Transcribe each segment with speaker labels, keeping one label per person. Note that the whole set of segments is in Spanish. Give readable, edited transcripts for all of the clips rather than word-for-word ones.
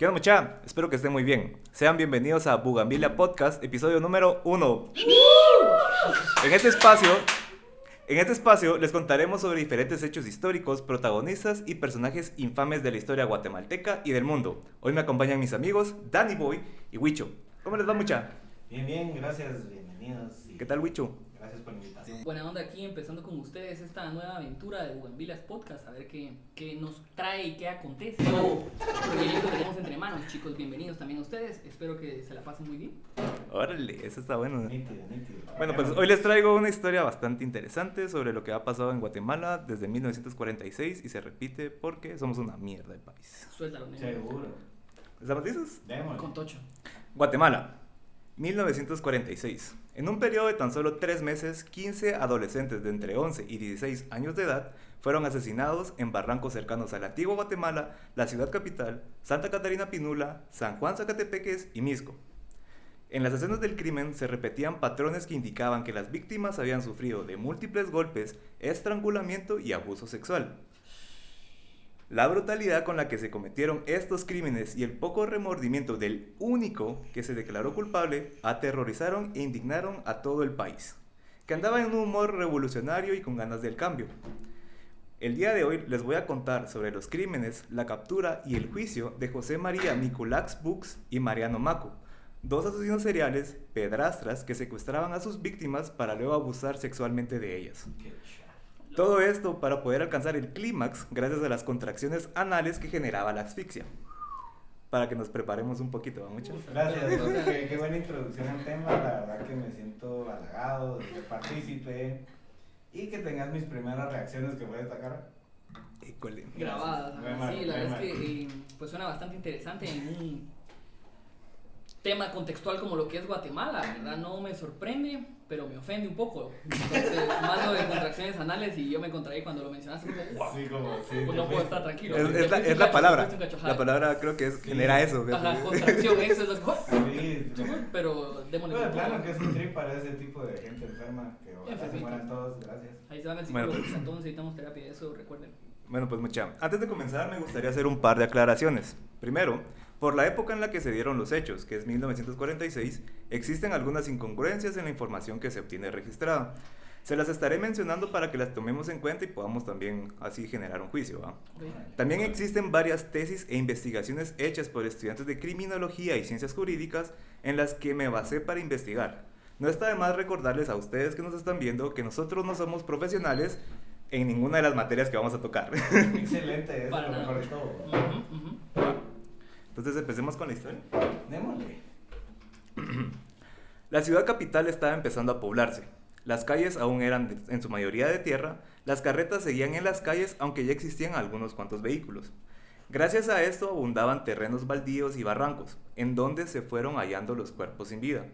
Speaker 1: ¿Qué onda, mucha? Espero que estén muy bien. Sean bienvenidos a Bugambilia Podcast, episodio número 1. En este espacio les contaremos sobre diferentes hechos históricos, protagonistas y personajes infames de la historia guatemalteca y del mundo. Hoy me acompañan mis amigos Danny Boy y Huicho. ¿Cómo les va, mucha?
Speaker 2: Bien, gracias, bienvenidos.
Speaker 1: ¿Qué tal, Huicho?
Speaker 2: Gracias por la invitación.
Speaker 3: Buena onda aquí, empezando con ustedes esta nueva aventura de Bugambilias Podcast, a ver qué nos trae y qué acontece. Nuevo proyecto que tenemos entre manos, chicos, bienvenidos también a ustedes, espero que se la pasen muy bien.
Speaker 1: Órale, eso está bueno.
Speaker 2: Nítido.
Speaker 1: Bueno, pues hoy les traigo una historia bastante interesante sobre lo que ha pasado en Guatemala desde 1946 y se repite porque somos una mierda de país.
Speaker 3: Suéltalo, nene.
Speaker 2: Seguro.
Speaker 1: ¿Estamos listos?
Speaker 2: Démosle.
Speaker 3: Con Tocho.
Speaker 1: Guatemala, 1946. En un periodo de tan solo 3 meses, 15 adolescentes de entre 11 y 16 años de edad fueron asesinados en barrancos cercanos a la antigua Guatemala, la ciudad capital, Santa Catarina Pinula, San Juan Zacatepeques y Mixco. En las escenas del crimen se repetían patrones que indicaban que las víctimas habían sufrido de múltiples golpes, estrangulamiento y abuso sexual. La brutalidad con la que se cometieron estos crímenes y el poco remordimiento del único que se declaró culpable aterrorizaron e indignaron a todo el país, que andaba en un humor revolucionario y con ganas del cambio. El día de hoy les voy a contar sobre los crímenes, la captura y el juicio de José María Miculax Bux y Mariano Maco, dos asesinos seriales, pedrastras que secuestraban a sus víctimas para luego abusar sexualmente de ellas. Todo esto para poder alcanzar el clímax gracias a las contracciones anales que generaba la asfixia. Para que nos preparemos un poquito, ¿va, mucho?
Speaker 2: Gracias, qué buena introducción al tema, la verdad que me siento halagado de ser partícipe y que tengas mis primeras reacciones que voy a destacar.
Speaker 1: Híjole.
Speaker 3: Grabadas, sí, la verdad es que pues suena bastante interesante en un tema contextual como lo que es Guatemala, la verdad no me sorprende, pero me ofende un poco. Entonces, mando de contracciones anales y yo me contraí cuando lo mencionaste. Como, wow,
Speaker 2: Sí, como sí.
Speaker 3: pues no puedo estar tranquilo.
Speaker 1: Es la palabra. La palabra creo que es,
Speaker 2: Sí.
Speaker 1: genera eso.
Speaker 3: Ajá, contracción, eso es lo
Speaker 2: Sí,
Speaker 3: pero démosle.
Speaker 2: de plano que es un trip para ese tipo de gente enferma, que ojalá se
Speaker 3: Enfermita.
Speaker 2: mueran todos, gracias.
Speaker 3: Ahí se van al
Speaker 1: Bueno,
Speaker 3: psicólogo,
Speaker 1: pues.
Speaker 3: entonces necesitamos terapia, eso recuerden.
Speaker 1: Bueno, pues mucha. Antes de comenzar me gustaría hacer un par de aclaraciones. Primero, por la época en la que se dieron los hechos, que es 1946, existen algunas incongruencias en la información que se obtiene registrada. Se las estaré mencionando para que las tomemos en cuenta y podamos también así generar un juicio, ¿va?
Speaker 3: Okay.
Speaker 1: También existen varias tesis e investigaciones hechas por estudiantes de criminología y ciencias jurídicas en las que me basé para investigar. No está de más recordarles a ustedes que nos están viendo que nosotros no somos profesionales en ninguna de las materias que vamos a tocar.
Speaker 2: Excelente, es
Speaker 3: Para
Speaker 2: lo
Speaker 3: nada.
Speaker 2: mejor de todo.
Speaker 1: Entonces empecemos con la historia.
Speaker 2: Démosle.
Speaker 1: La ciudad capital estaba empezando a poblarse. Las calles aún eran en su mayoría de tierra, las carretas seguían en las calles aunque ya existían algunos cuantos vehículos. Gracias a esto abundaban terrenos baldíos y barrancos, en donde se fueron hallando los cuerpos sin vida.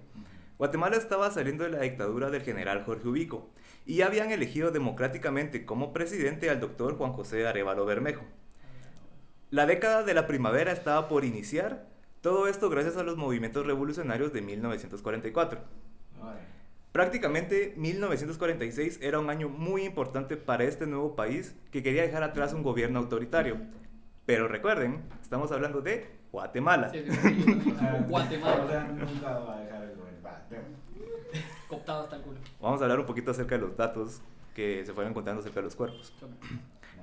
Speaker 1: Guatemala estaba saliendo de la dictadura del general Jorge Ubico y ya habían elegido democráticamente como presidente al doctor Juan José Arévalo Bermejo. La década de la primavera estaba por iniciar, todo esto gracias a los movimientos revolucionarios de 1944. Prácticamente 1946 era un año muy importante para este nuevo país que quería dejar atrás un gobierno autoritario. Pero recuerden, estamos hablando de Guatemala.
Speaker 3: Sí, yo también. Guatemala.
Speaker 2: O sea, nunca va a dejar el gobierno.
Speaker 3: Cooptado hasta el culo.
Speaker 1: Vamos a hablar un poquito acerca de los datos que se fueron encontrando acerca de los cuerpos.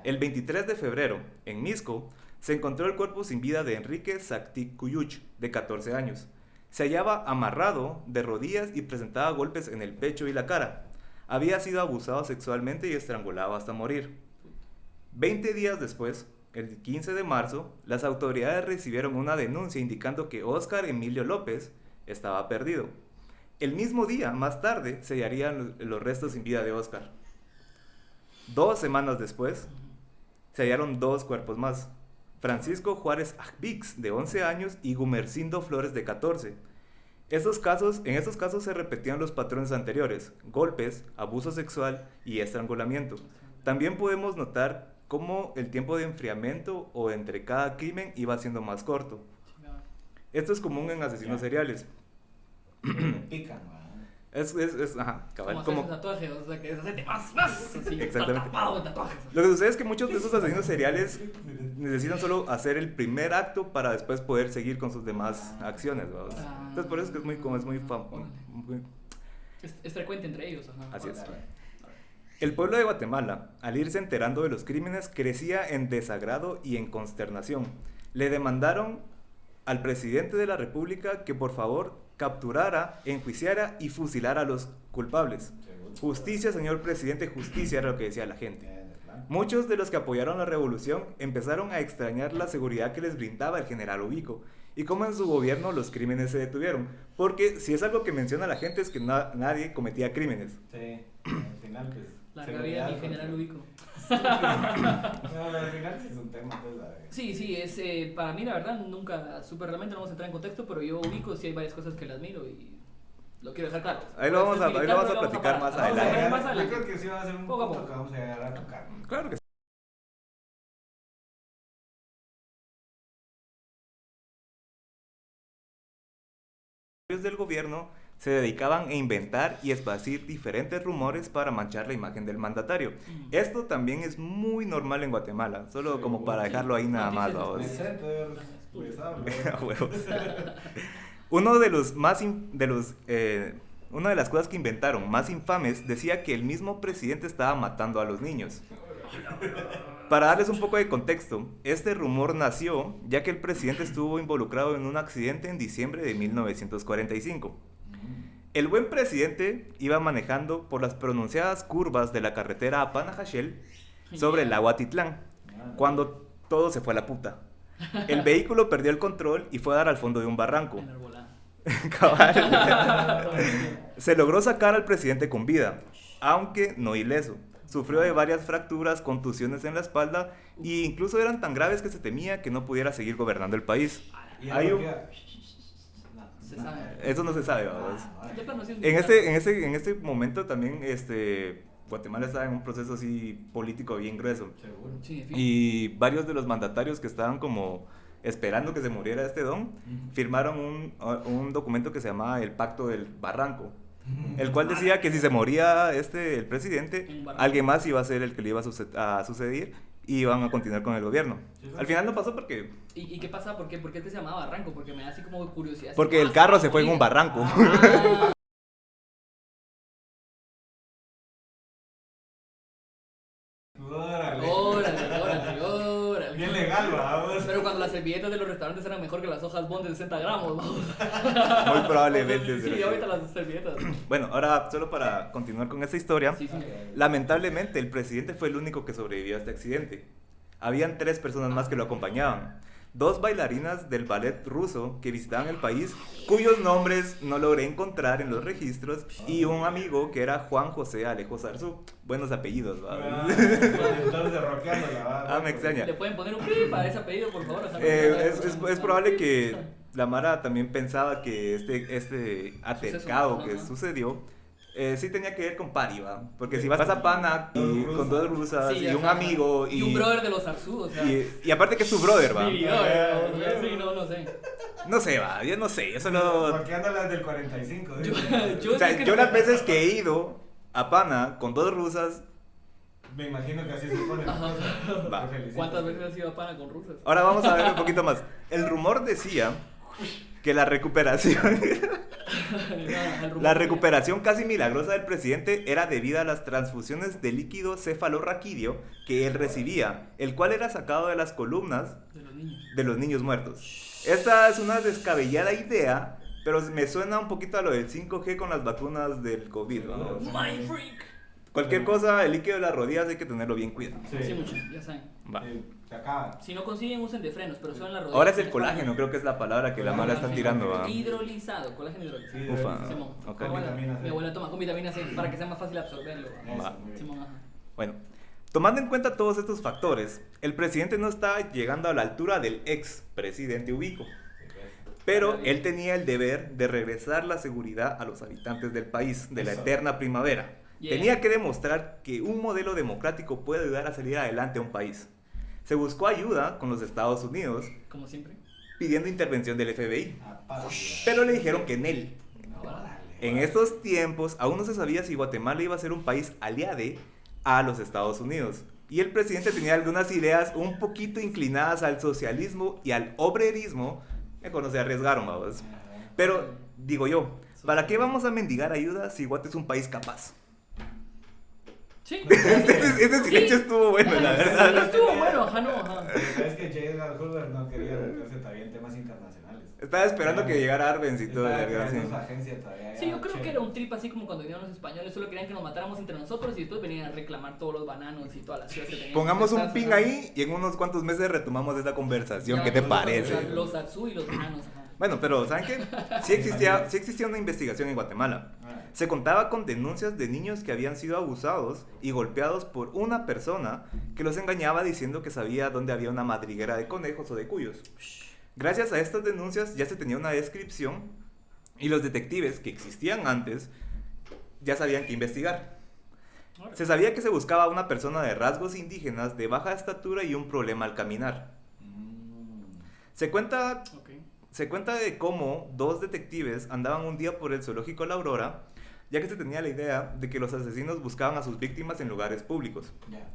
Speaker 1: El 23 de febrero, en Mixco, se encontró el cuerpo sin vida de Enrique Sactic Cuyuch, de 14 años. Se hallaba amarrado de rodillas y presentaba golpes en el pecho y la cara. Había sido abusado sexualmente y estrangulado hasta morir. 20 días después, el 15 de marzo, las autoridades recibieron una denuncia indicando que Óscar Emilio López estaba perdido. El mismo día, más tarde, se hallarían los restos sin vida de Óscar. 2 semanas después, se hallaron 2 cuerpos más. Francisco Juárez Ajbix, de 11 años, y Gumercindo Flores, de 14. En estos casos se repetían los patrones anteriores: golpes, abuso sexual y estrangulamiento. También podemos notar cómo el tiempo de enfriamiento o entre cada crimen iba siendo más corto. Esto es común en asesinos seriales.
Speaker 2: Pican,
Speaker 1: Ajá, cabal,
Speaker 3: Como hacer tatuajes, o sea, que es hacerte más, así,
Speaker 1: Exactamente.
Speaker 3: tapado de tatuajes.
Speaker 1: Lo que sucede es que muchos de esos asesinos seriales necesitan solo hacer el primer acto para después poder seguir con sus demás acciones, ¿verdad? Entonces por eso es que es muy
Speaker 3: Es frecuente entre ellos, ajá.
Speaker 1: Así es. El pueblo de Guatemala, al irse enterando de los crímenes, crecía en desagrado y en consternación. Le demandaron al presidente de la República que por favor capturara, enjuiciara y fusilara a los culpables. Justicia, señor presidente, justicia, era lo que decía la gente. Muchos de los que apoyaron la revolución empezaron a extrañar la seguridad que les brindaba el general Ubico y cómo en su gobierno los crímenes se detuvieron. Porque si es algo que menciona la gente es que nadie cometía crímenes.
Speaker 2: Sí, al final pues...
Speaker 3: Larga vida mi general Ubico.
Speaker 2: No, al final sí es un tema, pues,
Speaker 3: Sí, es para mí la verdad nunca realmente no vamos a entrar en contexto, pero yo Ubico sí hay varias cosas que le admiro y lo quiero dejar claro.
Speaker 1: Ahí lo vamos a platicar más adelante.
Speaker 2: Yo creo que sí va a ser un punto que vamos a llegar a tocar.
Speaker 1: Claro que sí. Del gobierno se dedicaban a inventar y esparcir diferentes rumores para manchar la imagen del mandatario. Esto también es muy normal en Guatemala, solo como para dejarlo ahí nada más. Uno de los una de las cosas que inventaron más infames decía que el mismo presidente estaba matando a los niños. Para darles un poco de contexto, este rumor nació ya que el presidente estuvo involucrado en un accidente en diciembre de 1945. El buen presidente iba manejando por las pronunciadas curvas de la carretera Apana-Jashel sobre el lago Atitlán, cuando todo se fue a la puta. El vehículo perdió el control y fue a dar al fondo de un barranco. Se logró sacar al presidente con vida, aunque no ileso. Sufrió de varias fracturas, contusiones en la espalda e incluso eran tan graves que se temía que no pudiera seguir gobernando el país. Eso no se sabe, ¿verdad? En este momento también Guatemala estaba en un proceso así político bien grueso. Y varios de los mandatarios que estaban como esperando que se muriera este don, firmaron un documento que se llamaba el Pacto del Barranco, el cual decía que si se moría el presidente, alguien más iba a ser el que le iba a suceder y iban a continuar con el gobierno. Al final no pasó porque...
Speaker 3: ¿Y qué pasa? ¿Por qué se llamaba Barranco? Porque me da así como curiosidad.
Speaker 1: Porque el carro se fue en un barranco.
Speaker 3: Órale.
Speaker 2: Bien legal, vamos.
Speaker 3: Pero cuando las servilletas de los restaurantes eran mejor que las hojas Bond de 60 gramos, vamos.
Speaker 1: Muy probablemente.
Speaker 3: Sí, ahorita las servilletas.
Speaker 1: Bueno, ahora solo para continuar con esta historia. Sí. Lamentablemente el presidente fue el único que sobrevivió a este accidente. Habían 3 personas más que lo acompañaban. 2 bailarinas del ballet ruso que visitaban el país, cuyos nombres no logré encontrar en los registros, y un amigo que era Juan José Alejo Zarzú. Buenos apellidos, ¿va?
Speaker 2: Entonces roqueándola,
Speaker 1: me extraña.
Speaker 3: ¿Le pueden poner un pi para ese apellido, por favor?
Speaker 1: Es probable que la Mara también pensaba que este altercado que sucedió sí tenía que ver con Pari, ¿va? Porque si vas a Pana y con 2 rusas y un amigo
Speaker 3: y un brother de los Zarzú, o sea.
Speaker 1: Y aparte que es tu brother, ¿va?
Speaker 3: Sí, no sé.
Speaker 1: No sé, va, yo no sé, yo solo...
Speaker 2: Roqueándolas del 45,
Speaker 1: yo las veces que he ido a Pana con 2 rusas...
Speaker 2: Me imagino que así se pone.
Speaker 3: ¿Cuántas veces has ido a Pana con rusas?
Speaker 1: Ahora vamos a ver un poquito más. El rumor decía que la recuperación casi milagrosa del presidente era debida a las transfusiones de líquido cefalorraquídeo que él recibía, el cual era sacado de las columnas de los niños muertos. Esta es una descabellada idea, pero me suena un poquito a lo del 5G con las vacunas del COVID, ¿no?
Speaker 3: Mind freak.
Speaker 1: Cualquier cosa, el líquido de las rodillas hay que tenerlo bien cuidado.
Speaker 3: Sí, mucho, ya saben.
Speaker 1: Va.
Speaker 2: Se acaba.
Speaker 3: Si no consiguen, usen de frenos, pero solo en la rodilla.
Speaker 1: Ahora es el colágeno, creo que es la palabra que la Mara está tirando. ¿Va?
Speaker 3: Hidrolizado, colágeno hidrolizado.
Speaker 1: Ufa.
Speaker 2: Okay.
Speaker 3: Mi abuela toma con vitamina C para que sea más fácil absorberlo.
Speaker 1: Bueno, tomando en cuenta todos estos factores, el presidente no está llegando a la altura del ex presidente Ubico. Pero él tenía el deber de regresar la seguridad a los habitantes del país, de la eterna primavera. Tenía que demostrar que un modelo democrático puede ayudar a salir adelante a un país. Se buscó ayuda con los Estados Unidos,
Speaker 3: como siempre,
Speaker 1: pidiendo intervención del FBI. Pero le dijeron que en él. En estos tiempos aún no se sabía si Guatemala iba a ser un país aliade a los Estados Unidos. Y el presidente tenía algunas ideas un poquito inclinadas al socialismo y al obrerismo. Mejor no se arriesgaron, vamos. Pero, digo yo, ¿para qué vamos a mendigar ayuda si Guate es un país capaz?
Speaker 3: Sí.
Speaker 1: Ese silencio estuvo bueno, la verdad.
Speaker 3: Estuvo bueno, ajá, no, ajá.
Speaker 2: Es que J. Edgar Hoover no quería meterse todavía en temas internacionales.
Speaker 1: Estaba esperando que llegara Arbenz y todo.
Speaker 2: Estaba
Speaker 1: verga,
Speaker 2: creando
Speaker 1: sí.
Speaker 2: su agencia todavía.
Speaker 3: Sí, yo creo que era un trip así como cuando vinieron los españoles, solo querían que nos matáramos entre nosotros y después venían a reclamar todos los bananos y todas las ciudades que tenían.
Speaker 1: Pongamos un pin ahí y en unos cuantos meses retomamos esta conversación.
Speaker 3: Ya,
Speaker 1: ¿Qué te
Speaker 3: los-
Speaker 1: parece?
Speaker 3: Los Atsu y los bananos, ajá.
Speaker 1: Bueno, pero ¿saben qué? Sí existía una investigación en Guatemala. Se contaba con denuncias de niños que habían sido abusados y golpeados por una persona que los engañaba diciendo que sabía dónde había una madriguera de conejos o de cuyos. Gracias a estas denuncias ya se tenía una descripción y los detectives que existían antes ya sabían qué investigar. Se sabía que se buscaba a una persona de rasgos indígenas, de baja estatura y un problema al caminar. Se cuenta
Speaker 3: Ok.
Speaker 1: Se cuenta de cómo dos detectives andaban un día por el zoológico La Aurora, ya que se tenía la idea de que los asesinos buscaban a sus víctimas en lugares públicos.
Speaker 2: Ya.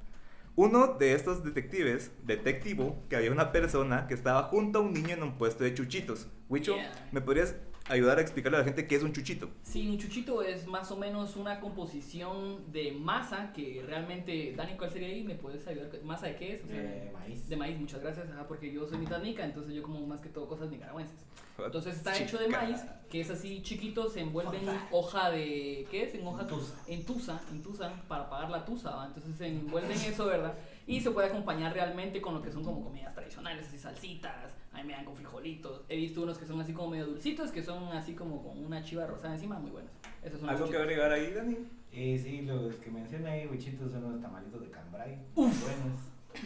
Speaker 1: Uno de estos detectives detectivo que había una persona que estaba junto a un niño en un puesto de chuchitos. Wicho,
Speaker 3: Yeah.
Speaker 1: ¿me podrías ayudar a explicarle a la gente qué es un chuchito?
Speaker 3: Sí, un chuchito es más o menos una composición de masa que realmente, Dani, ¿cuál sería ahí? ¿Me puedes ayudar? ¿Masa de qué es? O sea,
Speaker 2: De maíz.
Speaker 3: de maíz, muchas gracias, ajá, porque yo soy mitad nica, entonces yo como más que todo cosas nicaragüenses. Entonces está hecho de maíz, que es así chiquito, se envuelve en hoja de, ¿qué es? En hoja
Speaker 2: Tusa.
Speaker 3: en tusa, para pagar la tusa, ¿va? Entonces se envuelve en eso, ¿verdad? Y se puede acompañar realmente con lo que son como comidas tradicionales, así salsitas, a mí me dan con frijolitos. He visto unos que son así como medio dulcitos, que son así como con una chiva rosada encima, muy buenos. Esos son los
Speaker 1: ¿Algo que
Speaker 3: chuchitos.
Speaker 1: agregar ahí, Dani?
Speaker 2: Sí, los que menciona ahí, huichitos, son los tamalitos de cambray. Buenos.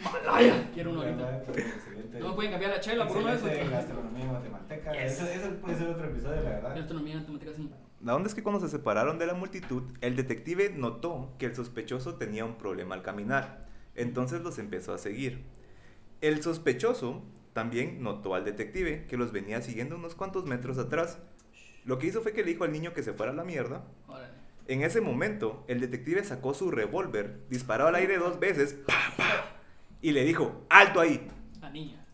Speaker 3: ¡Malaya! Quiero uno ahorita.
Speaker 2: ¿Verdad? Excelente.
Speaker 3: No me pueden cambiar la chela por uno de
Speaker 2: Excelente
Speaker 3: esos.
Speaker 2: gastronomía guatemalteca.
Speaker 3: Yes.
Speaker 2: Eso puede ser otro episodio, la verdad.
Speaker 3: Gastronomía matemática sí.
Speaker 1: La onda es que cuando se separaron de la multitud, el detective notó que el sospechoso tenía un problema al caminar, entonces los empezó a seguir. El sospechoso también notó al detective, que los venía siguiendo unos cuantos metros atrás. Lo que hizo fue que le dijo al niño que se fuera a la mierda.
Speaker 3: Órale.
Speaker 1: En ese momento, el detective sacó su revólver, disparó al aire 2 veces, ¡pa, pa! Y le dijo, ¡alto ahí!
Speaker 3: La niña.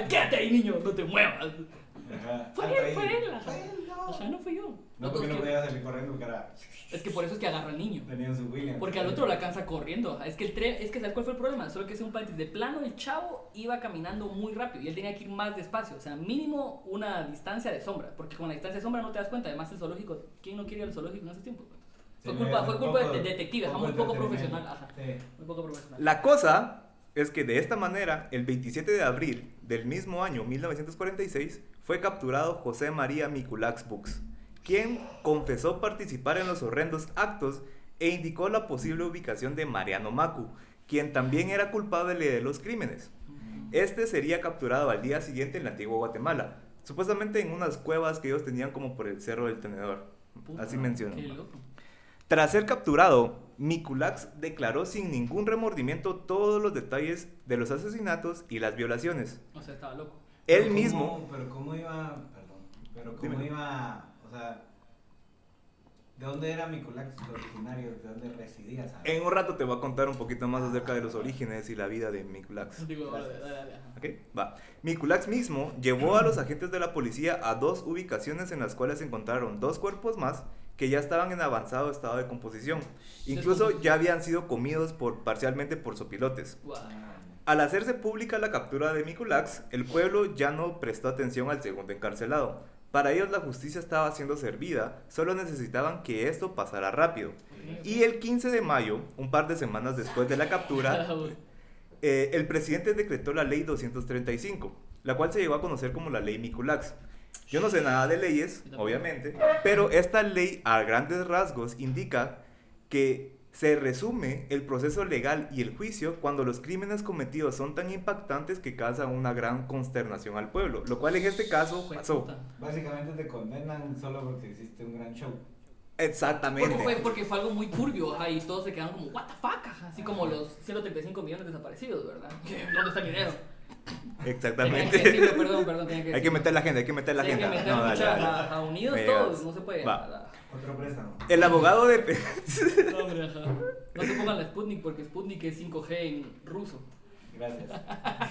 Speaker 3: Quédate ahí, niño, no te muevas.
Speaker 2: Ajá.
Speaker 3: Fue
Speaker 2: Alto
Speaker 3: él,
Speaker 2: ahí.
Speaker 3: fue él. Ajá.
Speaker 2: Fue él, no.
Speaker 3: O sea, no fui yo.
Speaker 2: No, porque no podía salir corriendo porque era...
Speaker 3: Es que por eso es que agarra al niño.
Speaker 2: Tenían su William.
Speaker 3: Porque al otro lo alcanza corriendo. Ajá. Es que el tren, es que ¿sabes cuál fue el problema? Solo que es un paréntesis. De plano, el chavo iba caminando muy rápido y él tenía que ir más despacio. O sea, mínimo una distancia de sombra. Porque con la distancia de sombra no te das cuenta. Además, el zoológico, ¿quién no quería ir al zoológico en ese tiempo? Fue culpa del detective, ajá, muy poco profesional. Ajá.
Speaker 2: Sí.
Speaker 3: Muy poco profesional.
Speaker 1: La cosa es que de esta manera, el 27 de abril del mismo año 1946, fue capturado José María Miculax Bux, quien confesó participar en los horrendos actos e indicó la posible ubicación de Mariano Macu, quien también era culpable de los crímenes. Este sería capturado al día siguiente en la antigua Guatemala, supuestamente en unas cuevas que ellos tenían como por el Cerro del Tenedor.
Speaker 3: Puta,
Speaker 1: Así menciona.
Speaker 3: Qué loco.
Speaker 1: Tras ser capturado, Miculax declaró sin ningún remordimiento todos los detalles de los asesinatos y las violaciones.
Speaker 3: O sea, estaba loco.
Speaker 1: Él
Speaker 2: Pero
Speaker 1: mismo...
Speaker 2: Pero cómo iba... Perdón. Pero cómo
Speaker 1: Dime.
Speaker 2: iba... O sea... ¿De dónde era Miculax originario? ¿De dónde residía? ¿Sabes?
Speaker 1: En un rato te voy a contar un poquito más acerca de los orígenes y la vida de Miculax.
Speaker 3: Digo, dale, ajá.
Speaker 1: ¿Ok? Va. Miculax mismo llevó a los agentes de la policía a 2 ubicaciones en las cuales encontraron 2 cuerpos más que ya estaban en avanzado estado de composición. Incluso ya habían sido comidos parcialmente por sopilotes.
Speaker 3: Guau.
Speaker 1: Al hacerse pública la captura de Miculax, el pueblo ya no prestó atención al segundo encarcelado. Para ellos la justicia estaba siendo servida, solo necesitaban que esto pasara rápido. Y el 15 de mayo, un par de semanas después de la captura, el presidente decretó la ley 235, la cual se llegó a conocer como la ley Miculax. Yo no sé nada de leyes, obviamente, pero esta ley a grandes rasgos indica que se resume el proceso legal y el juicio cuando los crímenes cometidos son tan impactantes que causan una gran consternación al pueblo, lo cual en este caso
Speaker 3: Fue
Speaker 1: pasó.
Speaker 3: puta.
Speaker 2: Básicamente te condenan solo porque hiciste un gran show.
Speaker 1: Exactamente.
Speaker 3: Porque fue algo muy turbio, ajá, y todos se quedaron como, what the fuck, ajá, así como los 135 millones desaparecidos, ¿verdad? ¿Dónde está el dinero?
Speaker 1: Exactamente.
Speaker 3: Tenía que decirlo, perdón, tenía que
Speaker 1: Hay que meter la agenda, hay que meter la
Speaker 3: Sí, hay que
Speaker 1: agenda.
Speaker 3: meter
Speaker 1: No, dale,
Speaker 3: mucha-
Speaker 1: dale.
Speaker 3: a unidos
Speaker 1: Me
Speaker 3: todos,
Speaker 1: digas.
Speaker 3: no se puede.
Speaker 1: Va.
Speaker 2: Otro préstamo.
Speaker 1: El abogado de...
Speaker 3: No, hombre, ajá. No se pongan la Sputnik porque Sputnik es 5G en ruso.
Speaker 2: Gracias.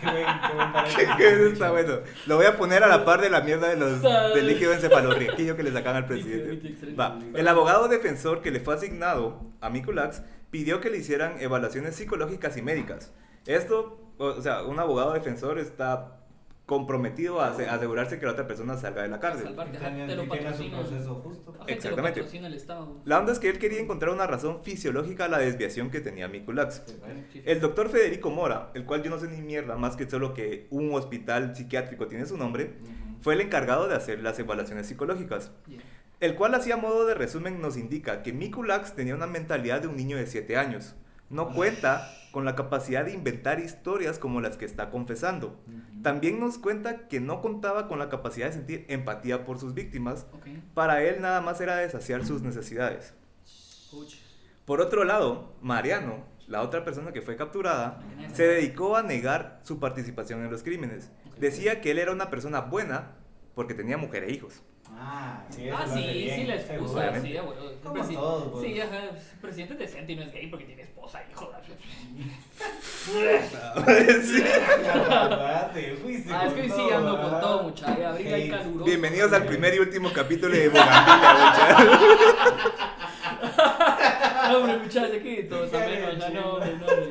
Speaker 2: Qué buen paréntesis.
Speaker 1: Que está bueno. Lo voy a poner a la par de la mierda del líquido encefalorraquídeo que le sacan al presidente.
Speaker 3: Excelente.
Speaker 1: Va. El abogado defensor que le fue asignado a Mikulax pidió que le hicieran evaluaciones psicológicas y médicas. Esto, o sea, un abogado defensor está comprometido a asegurarse que la otra persona salga de la cárcel.
Speaker 3: Salvarte,
Speaker 2: Que
Speaker 3: ajá, te
Speaker 2: tenga
Speaker 3: lo
Speaker 2: su
Speaker 3: patrocina.
Speaker 2: proceso justo.
Speaker 3: Ajá, te lo
Speaker 1: Exactamente.
Speaker 3: patrocina el Estado.
Speaker 1: La onda es que él quería encontrar una razón fisiológica a la desviación que tenía Mikulax.
Speaker 2: Sí, bueno.
Speaker 3: Sí,
Speaker 1: El doctor Federico Mora, el cual yo no sé ni mierda más que solo que un hospital psiquiátrico tiene su nombre,
Speaker 2: Ujú.
Speaker 1: fue el encargado de hacer las evaluaciones psicológicas.
Speaker 3: Yeah.
Speaker 1: El cual, así a modo de resumen, nos indica que Mikulax tenía una mentalidad de un niño de 7 años. No cuenta con la capacidad de inventar historias como las que está confesando.
Speaker 2: Ujú.
Speaker 1: También nos cuenta que no contaba con la capacidad de sentir empatía por sus víctimas.
Speaker 3: Ok.
Speaker 1: Para él nada más era de saciar sus necesidades.
Speaker 3: Puch.
Speaker 1: Por otro lado, Mariano, la otra persona que fue capturada, se dedicó a negar su participación en los crímenes. Decía que él era una persona buena porque tenía mujer e hijos.
Speaker 2: Ah, sí, eso
Speaker 3: Ah,
Speaker 2: lo hace
Speaker 3: sí,
Speaker 2: bien,
Speaker 3: sí, la excusa,
Speaker 2: seguro.
Speaker 3: sí, bueno.
Speaker 2: Como todo, pues.
Speaker 3: Sí, ajá, el presidente es decente y no es gay porque tiene esposa, hijo.
Speaker 1: Sí.
Speaker 2: Acuérdate, fuiste
Speaker 3: Ah, es que hoy sí ando con
Speaker 2: ¿verdad?
Speaker 3: todo, muchacha. Abriga ahí
Speaker 2: Hate.
Speaker 3: caluroso.
Speaker 1: Bienvenidos al primer y último capítulo de Bogambita,
Speaker 3: No, hombre, muchacha, aquí todos a menos, ya no, hombre, no, hombre.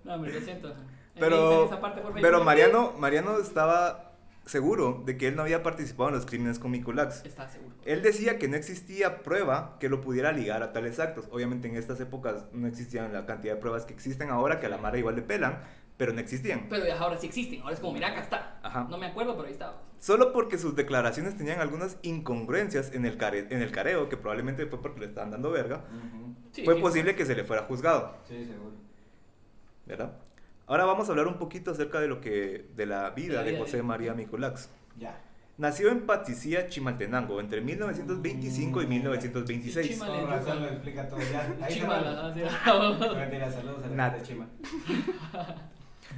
Speaker 3: No, hombre, lo siento.
Speaker 1: Pero,
Speaker 3: Esa parte, por favor.
Speaker 1: pero Mariano estaba seguro de que él no había participado en los crímenes con Mikulax.
Speaker 3: Está seguro.
Speaker 1: Él decía que no existía prueba que lo pudiera ligar a tales actos. Obviamente en estas épocas no existían la cantidad de pruebas que existen ahora, que a la Mara igual le pelan, pero no existían.
Speaker 3: Pero ya ahora sí existen, ahora es como, mira, acá está.
Speaker 1: Ajá.
Speaker 3: No me acuerdo, pero ahí estaba.
Speaker 1: Solo porque sus declaraciones tenían algunas incongruencias en el careo, que probablemente fue porque le estaban dando verga,
Speaker 2: Ujú.
Speaker 3: Sí,
Speaker 1: fue
Speaker 3: sí.
Speaker 1: posible que se le fuera juzgado,
Speaker 2: Sí, seguro.
Speaker 1: ¿verdad? Ahora vamos a hablar un poquito acerca de la vida de José María Mikulax.
Speaker 2: Ya.
Speaker 1: Nació en Patzicía, Chimaltenango, entre 1925 y 1926.
Speaker 3: Chima.
Speaker 2: Con razón lo explica todo ya. Ahí
Speaker 3: Chimala,
Speaker 2: se
Speaker 3: así.
Speaker 2: Mentira, saludos a la
Speaker 1: Nada.
Speaker 2: gente de Chima.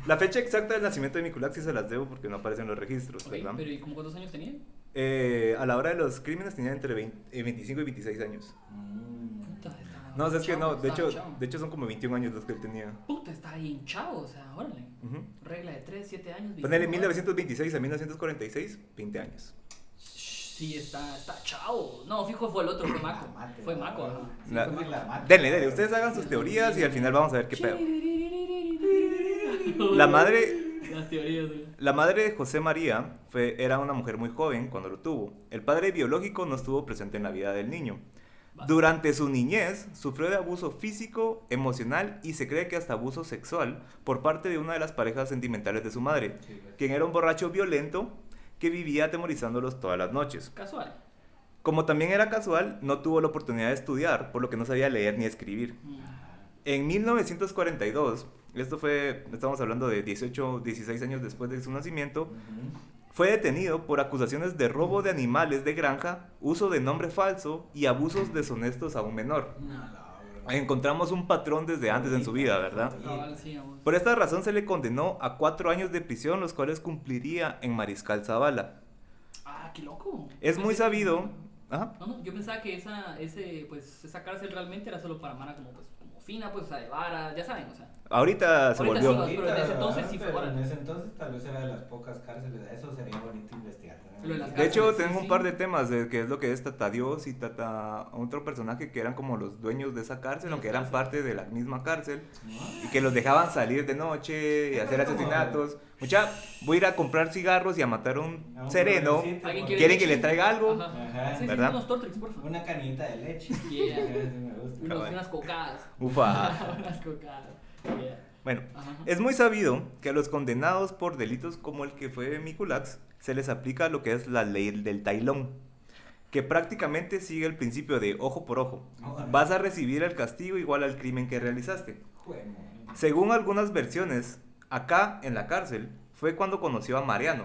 Speaker 1: La fecha exacta del nacimiento de Mikulax sí se las debo porque no aparecen los registros,
Speaker 3: Ok,
Speaker 1: ¿verdad?
Speaker 3: pero ¿y como cuántos años tenía?
Speaker 1: A la hora de los crímenes tenía entre 25 y 26 años.
Speaker 3: Puta, estaba
Speaker 1: No, o sea, es que
Speaker 3: chavo,
Speaker 1: no, de
Speaker 3: estaba
Speaker 1: hecho,
Speaker 3: chavo.
Speaker 1: de hecho son como 21 años los que él tenía.
Speaker 3: Puta, está ahí hinchado, o sea, órale.
Speaker 1: Ujú.
Speaker 3: Regla de 3, 7 años.
Speaker 1: Ponele
Speaker 3: 21
Speaker 1: 1926 a 1946, 20 años.
Speaker 3: Sí, está chavo. No, fijo, fue el otro, fue Maco.
Speaker 2: Mate,
Speaker 3: Fue
Speaker 2: ¿no?
Speaker 3: Maco, ajá. Sí,
Speaker 1: La-
Speaker 3: fue Maco.
Speaker 1: Denle, ustedes hagan sus teorías y al final vamos a ver qué pedo. La madre,
Speaker 3: Las teorías, güey.
Speaker 1: la madre de José María era una mujer muy joven cuando lo tuvo. El padre biológico no estuvo presente en la vida del niño. Durante su niñez sufrió de abuso físico, emocional y se cree que hasta abuso sexual por parte de una de las parejas sentimentales de su madre,
Speaker 2: Sí, pues.
Speaker 1: quien era un borracho violento que vivía atemorizándolos todas las noches.
Speaker 3: Casual.
Speaker 1: Como también era casual, no tuvo la oportunidad de estudiar, por lo que no sabía leer ni escribir. En 1942, estamos hablando de 18, 16 años después de su nacimiento,
Speaker 2: Ujú.
Speaker 1: fue detenido por acusaciones de robo de animales de granja, uso de nombre falso y abusos deshonestos a un menor.
Speaker 2: No, no, bro.
Speaker 1: Encontramos un patrón desde antes en su vida, ¿verdad?
Speaker 3: Cabal, sí, vamos.
Speaker 1: Por esta razón se le condenó a 4 años de prisión, los cuales cumpliría en Mariscal Zavala.
Speaker 3: Ah, qué loco.
Speaker 1: Es muy sabido... Ajá.
Speaker 3: No, yo pensaba que esa cárcel realmente era solo para Mara como fina, pues, o sea, de vara, ya saben, o sea.
Speaker 1: Ahorita se
Speaker 3: Ahorita
Speaker 1: volvió...
Speaker 3: sí, pero en ese entonces sí fue
Speaker 2: pero
Speaker 3: órale.
Speaker 2: en ese entonces tal vez era de las pocas cárceles. Eso sería bonito investigar. ¿no?
Speaker 3: Lo de las
Speaker 1: De hecho,
Speaker 3: cárceles,
Speaker 1: tengo
Speaker 3: sí,
Speaker 1: un par
Speaker 3: sí.
Speaker 1: de temas de que es lo que es Tata Dios y Tata otro personaje que eran como los dueños de esa cárcel, aunque eran parte de la misma cárcel y que los dejaban salir de noche y hacer asesinatos. Mucha, voy a ir a comprar cigarros y a matar a un
Speaker 2: A un
Speaker 1: sereno.
Speaker 2: pobrecito,
Speaker 3: ¿Alguien
Speaker 2: por-
Speaker 1: ¿Quieren que les traiga algo?
Speaker 3: Ajá.
Speaker 2: Ajá.
Speaker 3: Sí,
Speaker 1: ¿Verdad?
Speaker 3: Sí, unos Tortrix, por favor.
Speaker 2: Una canita de leche.
Speaker 3: Yeah.
Speaker 2: Ese me gusta.
Speaker 1: Cabal.
Speaker 3: Unas cocadas.
Speaker 1: Ufa.
Speaker 3: Unas cocadas. Yeah.
Speaker 1: Bueno,
Speaker 3: Ajá.
Speaker 1: es muy sabido que a los condenados por delitos como el que fue Mikulax se les aplica lo que es la ley del tailón, que prácticamente sigue el principio de ojo por ojo.
Speaker 2: Órale.
Speaker 1: Vas a recibir el castigo igual al crimen que realizaste.
Speaker 2: Juego.
Speaker 1: Según algunas versiones, acá en la cárcel fue cuando conoció a Mariano,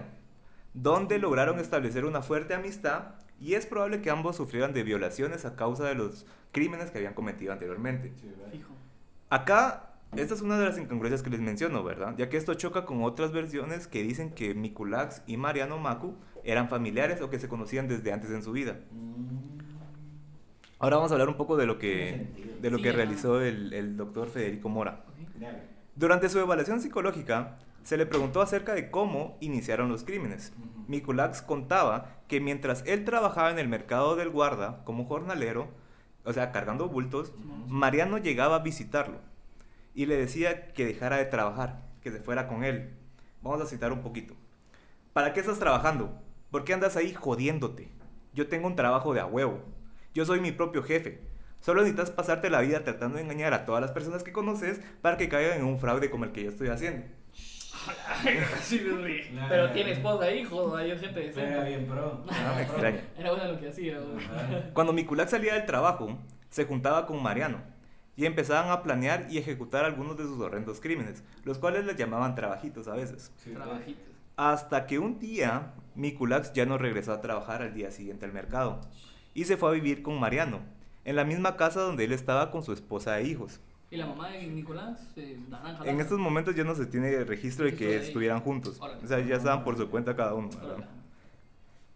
Speaker 1: donde lograron establecer una fuerte amistad y es probable que ambos sufrieran de violaciones a causa de los crímenes que habían cometido anteriormente.
Speaker 2: Sí, ¿verdad?
Speaker 3: Fijo.
Speaker 1: Acá esta es una de las incongruencias que les menciono, ¿verdad? Ya que esto choca con otras versiones que dicen que Mikulax y Mariano Macu eran familiares o que se conocían desde antes en su vida. Ahora vamos a hablar un poco de lo que
Speaker 3: Sí,
Speaker 1: realizó el doctor Federico Mora.
Speaker 3: Ok.
Speaker 2: Dale.
Speaker 1: Durante su evaluación psicológica, se le preguntó acerca de cómo iniciaron los crímenes. Mikulax contaba que mientras él trabajaba en el mercado del Guarda como jornalero, o sea, cargando bultos, Mariano llegaba a visitarlo y le decía que dejara de trabajar, que se fuera con él. Vamos a citar un poquito. ¿Para qué estás trabajando? ¿Por qué andas ahí jodiéndote? Yo tengo un trabajo de a huevo. Yo soy mi propio jefe. Solo necesitas pasarte la vida tratando de engañar a todas las personas que conoces para que caigan en un fraude como el que yo estoy haciendo.
Speaker 3: Sí, pero tiene esposa e hijos, hay gente
Speaker 2: Era
Speaker 3: decente.
Speaker 2: bien pro.
Speaker 1: No me extraña.
Speaker 3: Era bueno lo que hacía. güey.
Speaker 1: Cuando Mikulax salía del trabajo, se juntaba con Mariano y empezaban a planear y ejecutar algunos de sus horrendos crímenes, los cuales les llamaban trabajitos a veces.
Speaker 2: Sí,
Speaker 3: Trabajitos.
Speaker 1: Hasta que un día, Mikulax ya no regresó a trabajar al día siguiente al mercado y se fue a vivir con Mariano, en la misma casa donde él estaba con su esposa e hijos.
Speaker 3: Y la mamá de Nicolás, naranja.
Speaker 1: En estos momentos ya no se tiene registro de
Speaker 3: Registro
Speaker 1: que
Speaker 3: de ellos.
Speaker 1: estuvieran juntos,
Speaker 3: Órale.
Speaker 1: o sea, ya estaban por su cuenta cada uno, ¿verdad?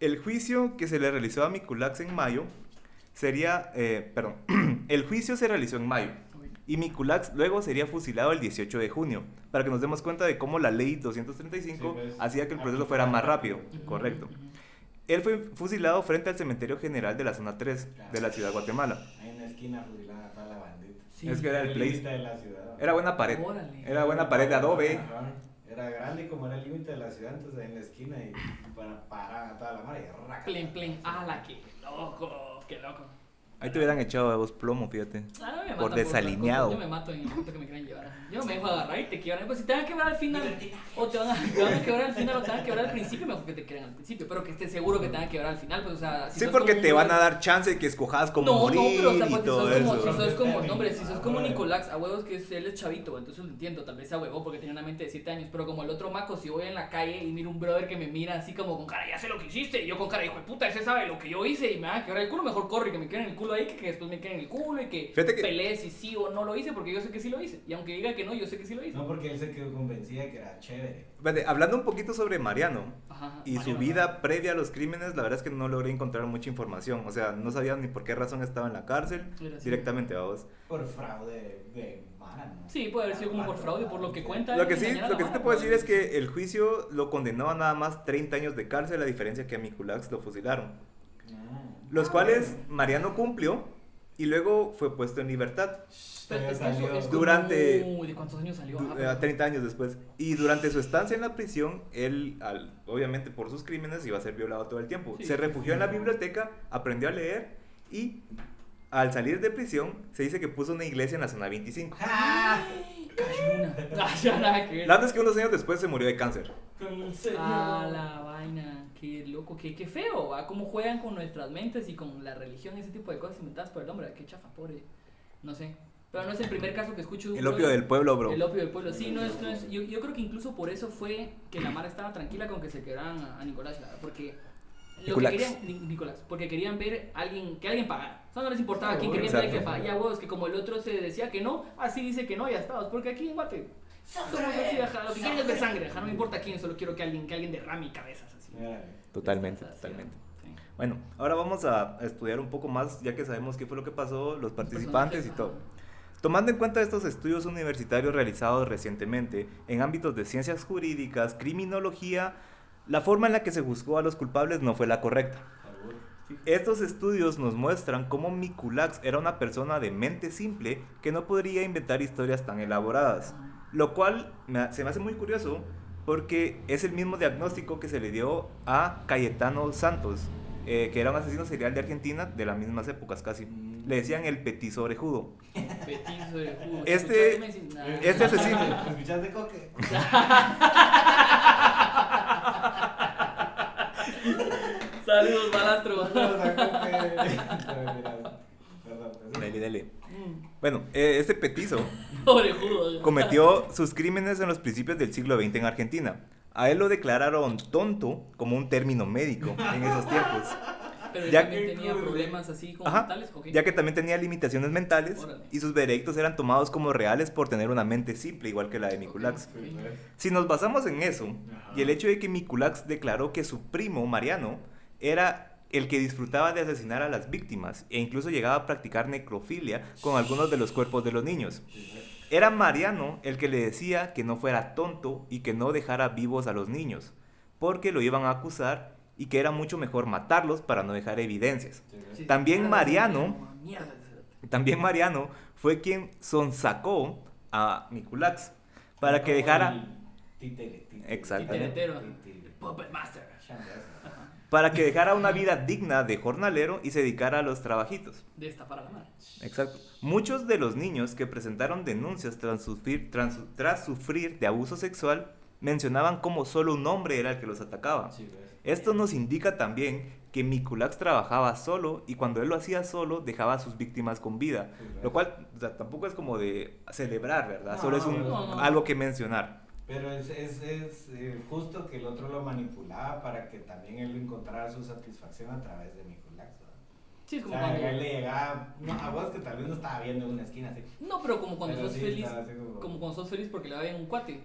Speaker 1: El juicio que se le realizó a Mikulax en mayo sería, el juicio se realizó en mayo y Mikulax luego sería fusilado el 18 de junio, para que nos demos cuenta de cómo la ley 235
Speaker 2: Sí, pues,
Speaker 1: hacía que el proceso fuera más rápido,
Speaker 3: Ujú,
Speaker 1: correcto.
Speaker 3: ujú.
Speaker 1: Él fue fusilado frente al cementerio general de la zona 3 de la ciudad de Guatemala.
Speaker 2: Ahí en la esquina fusilada toda la bandita.
Speaker 3: Sí.
Speaker 1: Es que era el place.
Speaker 2: límite de la ciudad.
Speaker 1: Era buena pared,
Speaker 3: Órale.
Speaker 1: era buena pared de adobe.
Speaker 2: Ajá. Era grande y como era el límite de la ciudad, entonces ahí en la esquina y para parar a toda la mar y raca.
Speaker 3: Plin, plin. ¡Hala, qué loco! ¡Qué loco!
Speaker 1: Ahí te hubieran echado a vos plomo, fíjate.
Speaker 3: Ah, me
Speaker 1: Por
Speaker 3: matan
Speaker 1: desalineado.
Speaker 3: Yo me mato en el momento que me quieran llevar. Yo no me dejo agarrar y te quiebran. Pues si te van a quebrar al final, o te van a quebrar al final, o te van a quebrar al principio, mejor que te quieran al principio. Pero que estés seguro que te van a quebrar al final, pues, o sea. Si
Speaker 1: Sí,
Speaker 3: sos
Speaker 1: porque
Speaker 3: como
Speaker 1: te
Speaker 3: un-
Speaker 1: van a dar chance de que escojas como
Speaker 3: No,
Speaker 1: morir
Speaker 3: pero, o sea,
Speaker 1: y
Speaker 3: porque
Speaker 1: todo
Speaker 3: sos como,
Speaker 1: eso.
Speaker 3: si sos como, no, hombre, si sos como Nicolás, a huevos que él es chavito, entonces lo entiendo, tal vez a huevo porque tiene una mente de 7 años, pero como el otro maco, si voy en la calle y miro un brother que me mira así como con cara, ya sé lo que hiciste, y yo con cara, hijo de puta, ese sabe lo que yo hice y me va a quebrar el culo, mejor corre y que me queden el culo ahí, que después me queden el culo y que
Speaker 1: Fíjate que-
Speaker 3: pelees si sí o no lo hice, porque yo sé que sí lo hice, y aunque diga que no, yo sé que sí lo hice.
Speaker 2: No, porque él se quedó convencida de que era chévere.
Speaker 1: Vale, hablando un poquito sobre Mariano
Speaker 3: Ajá,
Speaker 1: y su
Speaker 3: Mariano,
Speaker 1: vida previa a los crímenes, la verdad es que no logré encontrar mucha información. O sea, no sabía ni por qué razón estaba en la cárcel
Speaker 3: Era así.
Speaker 1: directamente a vos.
Speaker 2: Por fraude de mara, ¿no?
Speaker 3: Sí, puede haber sido como por fraude, por lo que cuenta.
Speaker 1: Lo que sí,
Speaker 3: engañar a
Speaker 1: lo
Speaker 3: la
Speaker 1: que sí te
Speaker 3: mara,
Speaker 1: puedo
Speaker 3: pues.
Speaker 1: decir es que el juicio lo condenó a nada más 30 años de cárcel, a diferencia que a Mikulax lo fusilaron. Los cuales Mariano cumplió y luego fue puesto en libertad.
Speaker 3: Pero es que
Speaker 2: Salió.
Speaker 3: eso es
Speaker 1: Durante-
Speaker 3: como- ¿de cuántos años salió? Ajá, pero-
Speaker 1: 30 años después. Y durante su estancia en la prisión, él, obviamente por sus crímenes, iba a ser violado todo el tiempo.
Speaker 3: Sí.
Speaker 1: Se refugió en la biblioteca, aprendió a leer y al salir de prisión, se dice que puso una iglesia en la zona 25.
Speaker 3: Cayuna. Ah, ya nada que ver.
Speaker 1: La verdad es que unos años después se murió de cáncer.
Speaker 3: Ah, la vaina, qué loco, qué feo, ¿va? Cómo juegan con nuestras mentes y con la religión, ese tipo de cosas inventadas por el hombre, qué chafa, pobre, no sé. Pero no es el primer caso que escucho. de un
Speaker 1: El opio
Speaker 3: brother-
Speaker 1: del pueblo, bro.
Speaker 3: El opio del pueblo, sí, no es. Yo creo que incluso por eso fue que la Mara estaba tranquila con que se quedaran a Nicolás, ¿verdad? Porque. Lo
Speaker 1: Nicolás.
Speaker 3: que querían, Nicolás, porque querían ver que alguien pagara. O sea, no les importaba quién
Speaker 2: Seguro.
Speaker 3: querían ver que
Speaker 1: Exacto.
Speaker 3: pagara. Ya huevos, que como el otro se decía que no, así dice que no, ya está. Porque aquí en Guate. Somos así, ajá, lo que quieren es ver sangre, ajá, no me importa quién, solo quiero que alguien derrame cabezas así.
Speaker 1: Totalmente,
Speaker 3: O sea,
Speaker 1: totalmente.
Speaker 3: sí.
Speaker 1: Bueno, ahora vamos a estudiar un poco más, ya que sabemos qué fue lo que pasó, los participantes y todo. Tomando en cuenta estos estudios universitarios realizados recientemente en ámbitos de ciencias jurídicas, criminología, la forma en la que se juzgó a los culpables no fue la correcta. Estos estudios nos muestran cómo Mikulax era una persona de mente simple que no podría inventar historias tan elaboradas, lo cual se me hace muy curioso porque es el mismo diagnóstico que se le dio a Cayetano Santos, que era un asesino serial de Argentina de las mismas épocas casi. Le decían el petiso orejudo.
Speaker 3: Petizo de jugo.
Speaker 1: Este-
Speaker 3: ¿Escuchaste, Messi? Nah.
Speaker 1: este asesino.
Speaker 2: ¿Escuchaste, Coque?
Speaker 3: Saludos, balastro.
Speaker 1: Dele, dele. Bueno, este petizo
Speaker 3: Orejudo.
Speaker 1: cometió sus crímenes en los principios del siglo XX en Argentina. A él lo declararon tonto como un término médico en esos tiempos.
Speaker 3: Pero él
Speaker 1: Ya
Speaker 3: también
Speaker 2: que-
Speaker 3: tenía problemas así como
Speaker 1: Ajá,
Speaker 3: mentales, ok.
Speaker 1: ya que también tenía limitaciones mentales
Speaker 3: Órale.
Speaker 1: y sus veredictos eran tomados como reales por tener una mente simple, igual que la de Mikulax.
Speaker 3: Ok.
Speaker 2: Sí, pues.
Speaker 1: Si nos basamos en eso,
Speaker 2: Ajá.
Speaker 1: y el hecho de que Mikulax declaró que su primo, Mariano, era el que disfrutaba de asesinar a las víctimas e incluso llegaba a practicar necrofilia con algunos de los cuerpos de los niños.
Speaker 2: Sí, pues.
Speaker 1: Era Mariano el que le decía que no fuera tonto y que no dejara vivos a los niños, porque lo iban a acusar y que era mucho mejor matarlos para no dejar evidencias.
Speaker 2: Sí, pues.
Speaker 3: Sí,
Speaker 1: También
Speaker 3: sí,
Speaker 1: Mariano-
Speaker 3: mierda.
Speaker 1: También Mariano fue quien sonsacó a Mikulax para que dejara Exacto.
Speaker 3: Titeretero.
Speaker 2: Títere.
Speaker 3: Puppet Master.
Speaker 1: para que dejara una vida digna de jornalero y se dedicara a los trabajitos.
Speaker 3: De esta para la madre.
Speaker 1: Exacto. Muchos de los niños que presentaron denuncias tras sufrir de abuso sexual mencionaban como solo un hombre era el que los atacaba.
Speaker 2: Sí, pues.
Speaker 1: Esto nos indica también que Mikulax trabajaba solo y cuando él lo hacía solo dejaba a sus víctimas con vida.
Speaker 2: Sí, pues.
Speaker 1: Lo cual, o sea, tampoco es como de celebrar, ¿verdad?
Speaker 2: No,
Speaker 1: Solo es
Speaker 3: no.
Speaker 1: algo que mencionar.
Speaker 2: Pero es justo que el otro lo manipulaba para que también él encontrara su satisfacción a través de Mikulax, ¿verdad?
Speaker 3: Sí, es
Speaker 2: O
Speaker 3: como
Speaker 2: sea,
Speaker 3: cuando...
Speaker 2: él le llegaba, no, a vos que tal vez no estaba viendo en una esquina así.
Speaker 3: No, pero como cuando
Speaker 2: Pero
Speaker 3: sos
Speaker 2: sí
Speaker 3: feliz,
Speaker 2: estaba así
Speaker 3: como cuando sos feliz porque le va bien un cuate.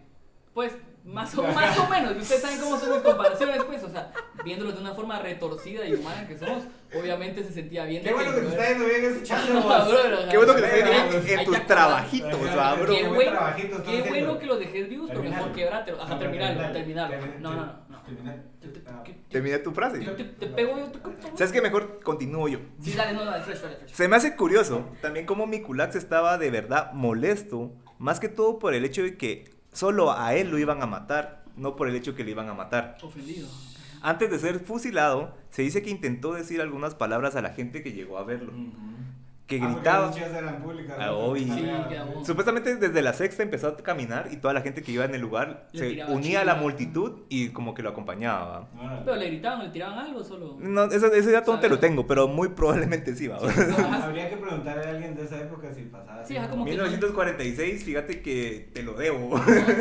Speaker 3: Pues, más o menos, y ustedes saben cómo son mis comparaciones, pues, o sea, viéndolo de una forma retorcida y humana que somos, obviamente se sentía bien.
Speaker 2: Qué bueno que te está yendo bien ese chacho,
Speaker 3: No,
Speaker 2: vos.
Speaker 3: bro,
Speaker 1: Qué bueno que te
Speaker 2: Ahí
Speaker 1: estés
Speaker 2: está,
Speaker 1: bien en
Speaker 3: ahí
Speaker 1: tus
Speaker 3: está.
Speaker 1: trabajitos,
Speaker 2: Ajá,
Speaker 1: va, bro.
Speaker 3: Qué
Speaker 2: buen
Speaker 3: bueno,
Speaker 2: trabajito estás
Speaker 3: qué
Speaker 2: haciendo.
Speaker 3: bueno que los dejes vivos, pero mejor
Speaker 2: Terminalo.
Speaker 3: quebrátelo. Ajá, terminalo. No, no, no.
Speaker 2: Terminal.
Speaker 1: Terminé tu frase.
Speaker 3: Te pego yo, te corto.
Speaker 1: ¿Sabes qué? Mejor continúo yo.
Speaker 3: Sí, dale, no, dale, fresh.
Speaker 1: Se me hace curioso también cómo Mikulax estaba de verdad molesto, más que todo por el hecho de que solo a él lo iban a matar, no por el hecho que le iban a matar.
Speaker 3: Ofendido.
Speaker 1: Antes de ser fusilado, se dice que intentó decir algunas palabras a la gente que llegó a verlo, que gritaba.
Speaker 2: Porque las eran públicas.
Speaker 1: Ah,
Speaker 2: ¿no?
Speaker 1: obvio.
Speaker 3: Sí,
Speaker 2: Salía-
Speaker 3: quedamos.
Speaker 1: Supuestamente desde la sexta empezó a caminar y toda la gente que iba en el lugar
Speaker 3: Le
Speaker 1: se
Speaker 3: tiraba
Speaker 1: unía a la
Speaker 3: chile.
Speaker 1: multitud y como que lo acompañaba. ¿va?
Speaker 2: Órale.
Speaker 3: Pero le gritaban, le tiraban algo solo.
Speaker 1: No, ese dato no te lo
Speaker 3: ¿Sabes?
Speaker 1: tengo, pero muy probablemente sí, va.
Speaker 3: Ajá.
Speaker 2: Habría que preguntarle a alguien de esa época si pasaba así.
Speaker 3: Sí, ajá, como que-
Speaker 1: 1946, fíjate que te lo debo.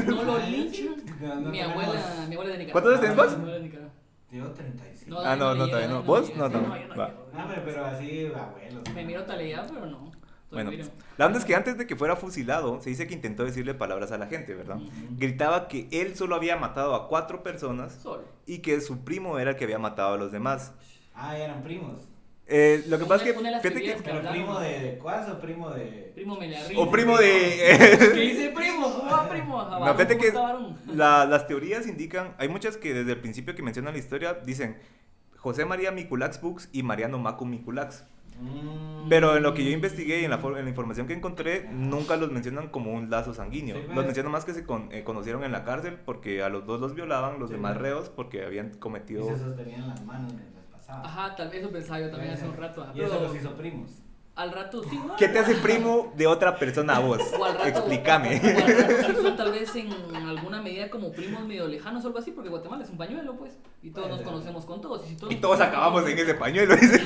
Speaker 3: No lo linchan.
Speaker 2: No
Speaker 3: Mi
Speaker 2: tenemos-
Speaker 3: abuela de Nicaragua.
Speaker 1: ¿Cuántos años tenés vos?
Speaker 3: Mi abuela de Nicaragua.
Speaker 2: Yo 35.
Speaker 3: No,
Speaker 1: Ah, no,
Speaker 3: me
Speaker 1: no,
Speaker 3: llega,
Speaker 1: todavía no.
Speaker 3: me
Speaker 1: ¿Vos?
Speaker 3: llega.
Speaker 1: No,
Speaker 3: Sí,
Speaker 1: no.
Speaker 3: yo no
Speaker 1: Va.
Speaker 3: llego.
Speaker 2: No, hombre, pero así, abuelos.
Speaker 3: Me miro taleado, pero no.
Speaker 1: Bueno,
Speaker 3: Todavía no.
Speaker 1: la onda es que antes de que fuera fusilado, se dice que intentó decirle palabras a la gente, ¿verdad?
Speaker 3: Ujú.
Speaker 1: Gritaba que él solo había matado a 4 personas
Speaker 3: Solo.
Speaker 1: y que su primo era el que había matado a los demás.
Speaker 2: Ah, eran primos.
Speaker 1: Lo que pasa es
Speaker 3: Una de las
Speaker 1: que, fíjate
Speaker 3: teorías
Speaker 1: que,
Speaker 3: que-
Speaker 2: ¿Pero primo de Cuas o primo de...?
Speaker 3: Primo me la
Speaker 1: o primo
Speaker 3: ¿Qué
Speaker 1: de...
Speaker 3: dice primo? ¿Cómo va primo? Ajá,
Speaker 1: No,
Speaker 3: varón,
Speaker 1: fíjate
Speaker 3: ¿cómo
Speaker 1: que
Speaker 3: está, varón?
Speaker 1: las teorías indican, hay muchas que desde el principio que mencionan la historia dicen José María Mikulax Bux y Mariano Macu Mikulax. Pero en lo que yo investigué y en la información que encontré, nunca los mencionan como un lazo sanguíneo.
Speaker 2: Sí, pues.
Speaker 1: Los mencionan más que se conocieron en la cárcel porque a los dos los violaban, los
Speaker 2: Sí,
Speaker 1: demás
Speaker 2: pues.
Speaker 1: reos porque habían
Speaker 2: Y
Speaker 1: cometido...
Speaker 2: se sostenían las manos mientras pasaba.
Speaker 3: Ajá, tal vez eso pensaba yo también hace un rato. Ajá,
Speaker 2: Y eso
Speaker 3: pero
Speaker 2: los hizo primos.
Speaker 3: al rato sí.
Speaker 1: ¿Qué te hace primo de otra persona a vos?
Speaker 3: O al rato,
Speaker 1: Explícame.
Speaker 3: O al rato sí son tal vez en alguna medida como primos medio lejanos o algo así, porque Guatemala es un pañuelo, pues. Y todos nos conocemos con todos. Y, si
Speaker 1: Y todos acabamos en ese pañuelo, dice.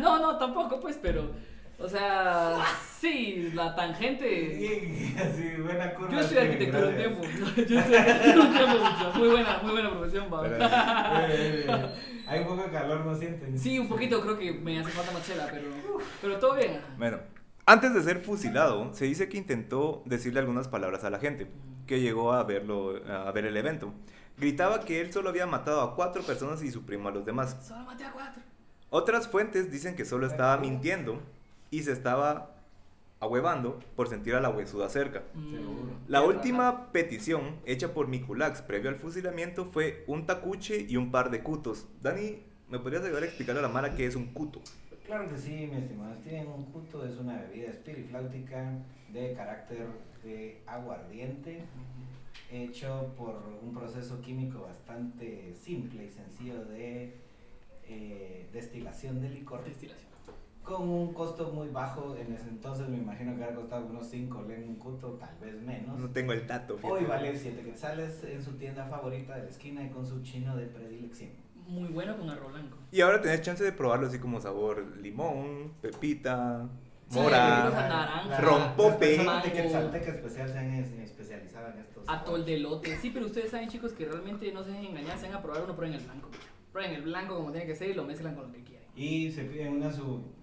Speaker 3: No, tampoco, pues, pero. O sea, sí, la tangente.
Speaker 2: Y así, buena curva.
Speaker 3: Yo estudié
Speaker 2: sí,
Speaker 3: arquitectura un
Speaker 2: gracias.
Speaker 3: tiempo. Yo estudié arquitectura un tiempo, mucho. Muy buena profesión, pa.
Speaker 2: Hay un poco de calor, ¿no sienten?
Speaker 3: Sí, un poquito, creo que me hace falta más chela, pero todo bien.
Speaker 1: Bueno, antes de ser fusilado, se dice que intentó decirle algunas palabras a la gente que llegó a ver el evento. Gritaba que él solo había matado a 4 personas y su primo a los demás.
Speaker 3: Solo maté a 4.
Speaker 1: Otras fuentes dicen que solo estaba mintiendo y se estaba ahuevando por sentir a la huesuda cerca.
Speaker 2: Seguro.
Speaker 1: La última petición hecha por Mikulax previo al fusilamiento fue un tacuche y un par de cutos. Dani, ¿me podrías ayudar a explicarle a la Mara qué es un cuto?
Speaker 2: Claro que sí, mi estimado. Tienen un cuto, es una bebida espirifláutica de carácter de aguardiente, hecho por un proceso químico bastante simple y sencillo de destilación de licor,
Speaker 3: Destilación.
Speaker 2: con un costo muy bajo. En ese entonces me imagino que había costado unos 5 len un cuto, tal vez menos.
Speaker 1: No tengo el dato.
Speaker 2: Hoy
Speaker 1: fíjate.
Speaker 2: vale 7 quetzales en su tienda favorita de la esquina y con su chino de predilección.
Speaker 3: Muy bueno con arroz blanco.
Speaker 1: Y ahora tenés chance de probarlo así como sabor limón, pepita,
Speaker 3: Sí,
Speaker 1: mora,
Speaker 3: cosa naranja,
Speaker 1: rompope.
Speaker 2: Las personas de
Speaker 3: mango.
Speaker 2: Quetzalteca especial se han especializado en estos.
Speaker 3: Atol de lote. Sí, pero ustedes saben, chicos, que realmente no se dejen engañar, se van a probar uno, prueben el blanco. Prueben el blanco como tiene que ser y lo mezclan con lo que quieran.
Speaker 2: Y se piden una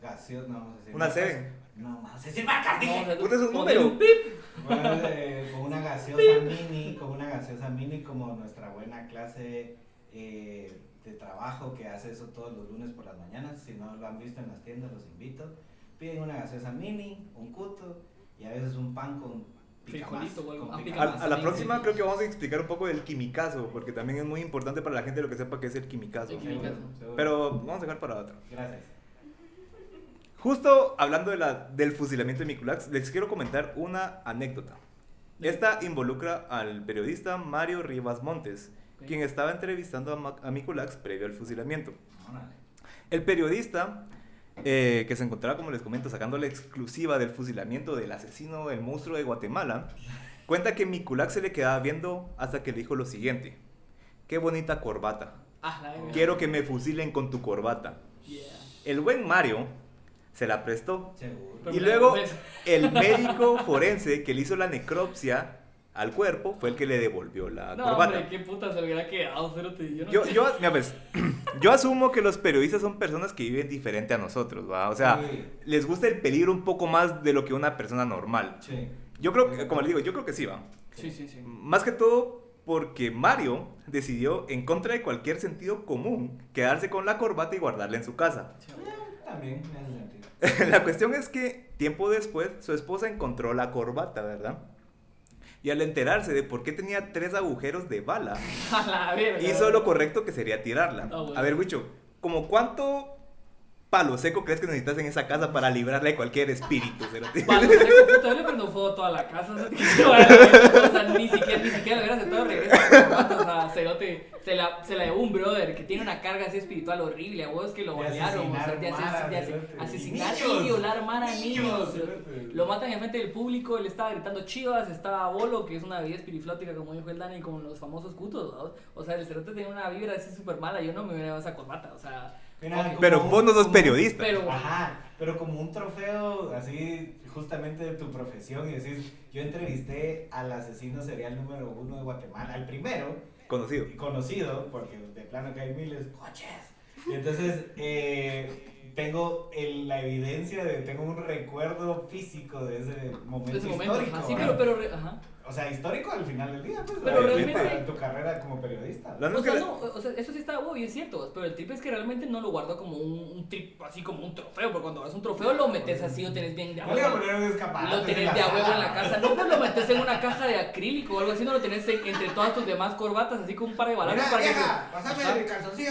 Speaker 2: gaseosa, no vamos a decir
Speaker 1: Una
Speaker 2: marcas.
Speaker 1: Seven.
Speaker 2: No vamos a decir marcas, dije.
Speaker 1: Puta, es un
Speaker 3: Ponle
Speaker 1: número.
Speaker 3: un pip.
Speaker 2: Bueno, con una gaseosa mini como nuestra buena clase de trabajo que hace eso todos los lunes por las mañanas. Si no lo han visto en las tiendas, los invito. Piden una gaseosa mini, un cuto y a veces un pan con picamás.
Speaker 3: Frijolito o algo.
Speaker 2: con
Speaker 3: Ah,
Speaker 2: picamás.
Speaker 1: A la
Speaker 3: Sí,
Speaker 1: próxima
Speaker 3: sí.
Speaker 1: creo que vamos a explicar un poco del quimicazo, porque también es muy importante para la gente lo que sepa qué es el quimicazo.
Speaker 3: El quimicazo.
Speaker 2: Seguro.
Speaker 1: Pero vamos a dejar para otro.
Speaker 2: Gracias.
Speaker 1: Justo hablando del fusilamiento de Miculax, les quiero comentar una anécdota. Esta involucra al periodista Mario Rivas Montes,
Speaker 3: Ok.
Speaker 1: quien estaba entrevistando a Miculax previo al fusilamiento.
Speaker 2: Órale.
Speaker 1: El periodista, que se encontraba, como les comento, sacando la exclusiva del fusilamiento del asesino, el monstruo de Guatemala, cuenta que Miculax se le quedaba viendo hasta que le dijo lo siguiente: qué bonita corbata,
Speaker 3: Ah, la verga.
Speaker 1: quiero que me fusilen con tu corbata.
Speaker 3: Yeah.
Speaker 1: El buen Mario se la prestó.
Speaker 2: Seguro.
Speaker 3: Pero
Speaker 1: Y
Speaker 3: me la
Speaker 1: luego
Speaker 3: devolves.
Speaker 1: el médico forense que le hizo la necropsia al cuerpo fue el que le devolvió la
Speaker 3: No,
Speaker 1: corbata.
Speaker 3: hombre, qué puta se hubiera quedado, cerote.
Speaker 1: Mira, pues, yo asumo que los periodistas son personas que viven diferente a nosotros, ¿va? O sea,
Speaker 2: Sí.
Speaker 1: les gusta el peligro un poco más de lo que una persona normal.
Speaker 2: Sí.
Speaker 1: Yo creo que, como les digo, yo creo que sí, va.
Speaker 3: Sí, sí, sí.
Speaker 1: Más que todo porque Mario decidió, en contra de cualquier sentido común, quedarse con la corbata y guardarla en su casa.
Speaker 2: También me hace sentido.
Speaker 1: La cuestión es que tiempo después su esposa encontró la corbata, ¿verdad? Y al enterarse de por qué tenía 3 agujeros de bala,
Speaker 3: A la verga.
Speaker 1: hizo lo correcto, que sería tirarla.
Speaker 3: Ah, bueno.
Speaker 1: A ver, Wicho, ¿como cuánto palo seco crees que necesitas en esa casa para librarle de cualquier espíritu? Cerote?
Speaker 3: Palo seco, puta, yo le prendo fuego a toda la casa. ¿Sabes? Que se vaya a ver, o sea, ni siquiera le hubiera aceptado regreso. O sea, cerote, se la llevó un brother que tiene una carga así espiritual horrible. A vos que lo
Speaker 2: De
Speaker 3: balearon. O sea,
Speaker 2: asesinar
Speaker 3: de
Speaker 2: cerote.
Speaker 3: asesinar
Speaker 2: Niños.
Speaker 3: y violar mar a niños.
Speaker 2: cerote.
Speaker 3: Lo matan en frente del público. Él estaba gritando chivas. Estaba bolo, que es una bebida espirifláutica, como dijo el Dani, con los famosos cutos. ¿No? O sea, el cerote tenía una vibra así súper mala. Yo no me hubiera dado esa corbata. O sea,
Speaker 2: Mira, como
Speaker 1: Pero vos no sos
Speaker 2: como-
Speaker 1: periodista.
Speaker 3: pero.
Speaker 2: Ajá, pero como un trofeo así justamente de tu profesión y decís, yo entrevisté al asesino serial número 1 de Guatemala, al primero,
Speaker 1: Conocido.
Speaker 2: conocido, porque de plano que hay miles, coches. Y entonces tengo la evidencia tengo un recuerdo físico de ese momento,
Speaker 3: Ese momento,
Speaker 2: histórico.
Speaker 3: ajá, sí,
Speaker 2: ¿verdad?
Speaker 3: ajá.
Speaker 2: O sea, histórico al final del día, pues,
Speaker 3: Pero
Speaker 2: obviamente,
Speaker 3: realmente-
Speaker 2: en tu carrera como periodista.
Speaker 1: La-
Speaker 3: O sea, no, o sea, eso sí está huevo y es cierto, pero el trip es que realmente no lo guardo como un trip, así como un trofeo, porque cuando vas a un trofeo lo metes así, lo tenés bien de a
Speaker 2: No le iba a
Speaker 3: huevo.
Speaker 2: poner un escaparate.
Speaker 3: Lo tenés de a huevo en la casa, no, pues lo metes en una caja de acrílico o algo así, no lo tenés entre todas tus demás corbatas, así con un par de balazos
Speaker 2: Mira,
Speaker 3: para que
Speaker 2: vieja,
Speaker 3: se-
Speaker 2: pásame
Speaker 3: Ajá.
Speaker 2: el calzoncillo.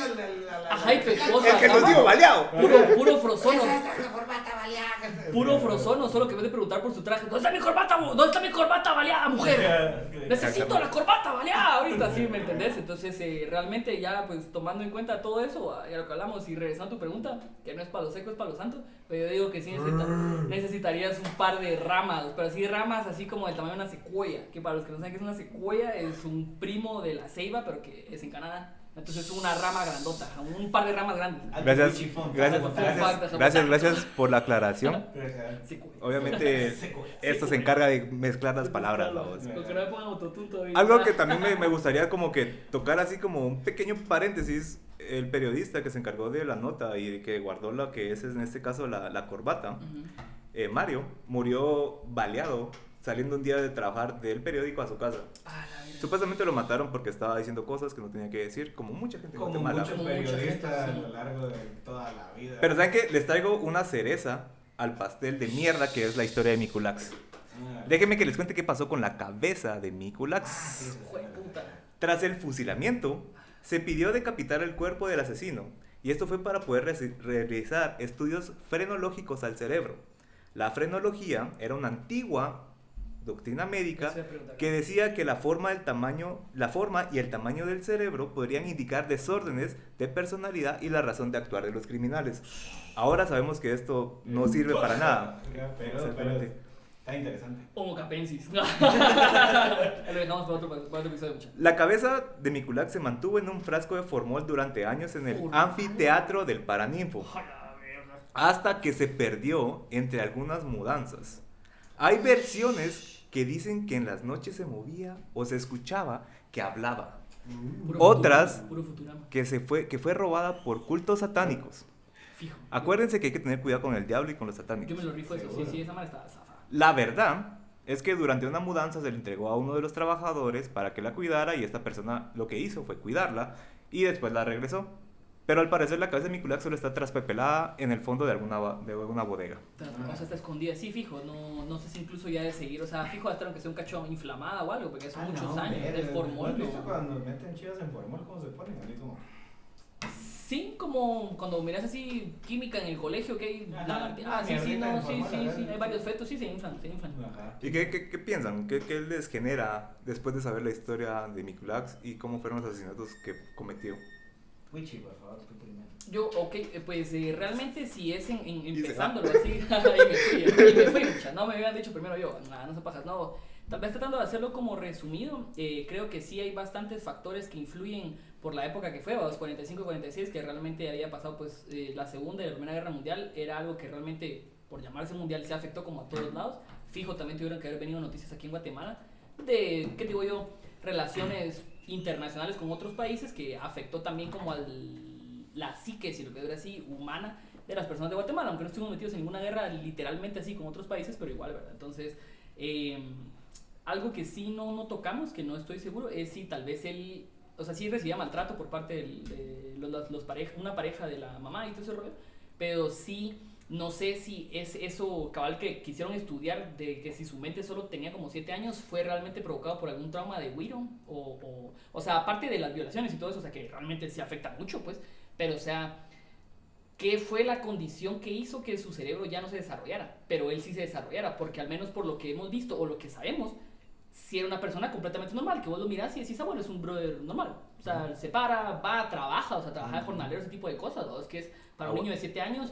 Speaker 3: Ajá, y tu esposa.
Speaker 1: El que nos digo baleado.
Speaker 3: Puro frozono.
Speaker 2: Esa es la corbata baleada.
Speaker 3: Puro frozono, solo que en vez de preguntar por su traje, ¿dónde está mi corbata? ¿Dónde está mi corbata baleada, mujer? Necesito la corbata baleada ahorita, ¿sí me entendés? Entonces, realmente ya, pues, tomando en cuenta todo eso, ya lo que hablamos, y regresando a tu pregunta, que no es palo seco, es palo santo, pero yo digo que sí necesitarías un par de ramas, pero así ramas así como del tamaño de una secuoya, que para los que no saben qué es una secuoya, es un primo de la ceiba, pero que es en Canadá. Entonces, una rama grandota, un par de ramas grandes.
Speaker 1: Gracias,
Speaker 2: Gracias.
Speaker 1: gracias por la aclaración.
Speaker 3: Secuoya.
Speaker 1: Obviamente, esto se encarga de mezclar las palabras, vamos.
Speaker 3: Porque no me pongan autotune todavía.
Speaker 1: Algo que también me gustaría como que tocar así como un pequeño paréntesis, el periodista que se encargó de la nota y que guardó lo que es en este caso la corbata,
Speaker 3: Ujú.
Speaker 1: Mario, murió baleado saliendo un día de trabajar del periódico a su casa.
Speaker 3: Ah, la verga.
Speaker 1: Supuestamente lo mataron porque estaba diciendo cosas que no tenía que decir, como mucha gente en
Speaker 2: Como
Speaker 1: Guatemala.
Speaker 2: muchos
Speaker 3: Como mucha
Speaker 2: periodistas a
Speaker 3: gente, sí.
Speaker 2: lo largo de toda la vida.
Speaker 1: Pero ¿saben qué? Les traigo una cereza al pastel de mierda que es la historia de Miculax.
Speaker 2: Ah.
Speaker 1: Déjenme que les cuente qué pasó con la cabeza de Miculax.
Speaker 2: Sí,
Speaker 3: Hijo de puta.
Speaker 1: Tras el fusilamiento, se pidió decapitar el cuerpo del asesino, y esto fue para poder realizar estudios frenológicos al cerebro. La frenología era una antigua doctrina médica
Speaker 3: Eso iba a preguntar.
Speaker 1: que decía que la forma y el tamaño del cerebro podrían indicar desórdenes de personalidad y la razón de actuar de los criminales. Ahora sabemos que esto no sirve para nada.
Speaker 2: Pero
Speaker 1: Exactamente.
Speaker 2: está interesante.
Speaker 3: Homo capensis. Lo dejamos para otro episodio, muchachos.
Speaker 1: La cabeza de Miculax se mantuvo en un frasco de formol durante años en el
Speaker 3: Formol.
Speaker 1: anfiteatro del Paraninfo,
Speaker 3: Ojalá, verga.
Speaker 1: hasta que se perdió entre algunas mudanzas. Hay versiones que dicen que en las noches se movía o se escuchaba que hablaba,
Speaker 3: Puro
Speaker 1: Otras-
Speaker 3: Futurama, puro Futurama.
Speaker 1: que fue robada por cultos satánicos.
Speaker 3: Fijo.
Speaker 1: Acuérdense que hay que tener cuidado con el diablo y con los satánicos.
Speaker 3: Yo me lo rifo eso, sí,
Speaker 2: Seguro.
Speaker 3: sí, esa madre estaba zafada.
Speaker 1: La verdad es que durante una mudanza se le entregó a uno de los trabajadores para que la cuidara y esta persona lo que hizo fue cuidarla y después la regresó. Pero al parecer la cabeza de Miculac solo está traspapelada en el fondo de alguna bodega.
Speaker 3: O sea, está escondida, sí, fijo, no sé si incluso ya de seguir, o sea, fijo hasta aunque sea un cacho inflamada o algo, porque son muchos años del formol,
Speaker 2: ¿No has visto
Speaker 3: ¿no?
Speaker 2: cuando meten chivas en formol cómo se ponen? Así como...
Speaker 3: Sí, como cuando miras así química en el colegio, que hay
Speaker 2: Ajá,
Speaker 3: sí, sí,
Speaker 2: mierdita
Speaker 3: no,
Speaker 2: en
Speaker 3: sí,
Speaker 2: formol,
Speaker 3: sí,
Speaker 2: ajá.
Speaker 3: sí, hay varios fetos, sí, se inflan.
Speaker 2: Ajá.
Speaker 1: ¿Y qué piensan? ¿Qué les genera después de saber la historia de Miculac y cómo fueron los asesinatos que cometió?
Speaker 2: Wichi, por favor, tú primero.
Speaker 3: Yo, ok, pues realmente si es
Speaker 1: Y se
Speaker 3: empezándolo así, y me fui, mucha, no me habían dicho primero yo, nada, no se pajas, no, tal vez tratando de hacerlo como resumido, creo que sí hay bastantes factores que influyen por la época que fue, los 45-46, que realmente había pasado pues la Segunda y la Primera Guerra Mundial, era algo que realmente, por llamarse mundial, se afectó como a todos lados, fijo, también tuvieron que haber venido noticias aquí en Guatemala, de, ¿qué digo yo?, relaciones internacionales con otros países que afectó también como la psique, si lo quiero ver así, humana de las personas de Guatemala, aunque no estuvimos metidos en ninguna guerra literalmente así con otros países, pero igual, ¿verdad? Entonces, algo que sí no tocamos, que no estoy seguro, es si tal vez él, o sea, sí recibía maltrato por parte de una pareja de la mamá y todo ese rollo, pero sí, no sé si es eso cabal que quisieron estudiar, de que si su mente solo tenía como 7 años, fue realmente provocado por algún trauma de Widow, o sea, aparte de las violaciones y todo eso, o sea, que realmente sí afecta mucho, pues, pero o sea, ¿qué fue la condición que hizo que su cerebro ya no se desarrollara? Pero él sí se desarrollara, porque al menos por lo que hemos visto o lo que sabemos, si era una persona completamente normal, que vos lo mirás y decís, bueno, es un brother normal. O sea, se para, va, trabaja, o sea, trabaja de jornalero, ese tipo de cosas, ¿no? Es que es para un niño de 7 años,